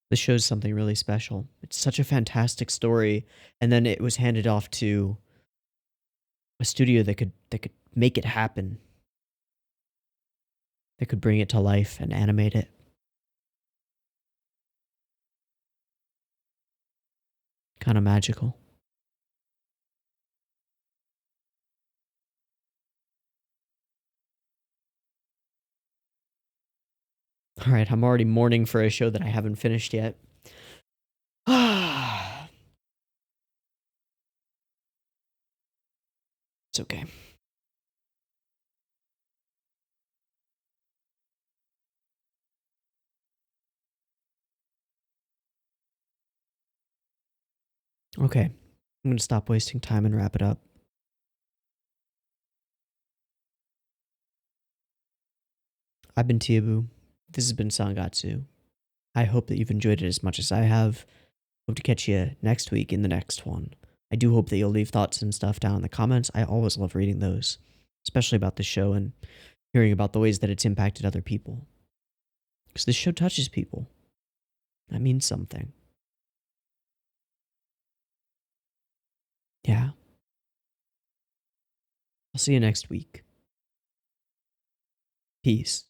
This shows something really special. It's such a fantastic story, and then it was handed off to a studio that could make it happen. That could bring it to life and animate it. Kind of magical. All right, I'm already mourning for a show that I haven't finished yet. It's okay. Okay, I'm going to stop wasting time and wrap it up. I've been Teeaboo. This has been Sangatsu. I hope that you've enjoyed it as much as I have. Hope to catch you next week in the next one. I do hope that you'll leave thoughts and stuff down in the comments. I always love reading those, especially about the show and hearing about the ways that it's impacted other people. Because this show touches people. That means something. Yeah. I'll see you next week. Peace.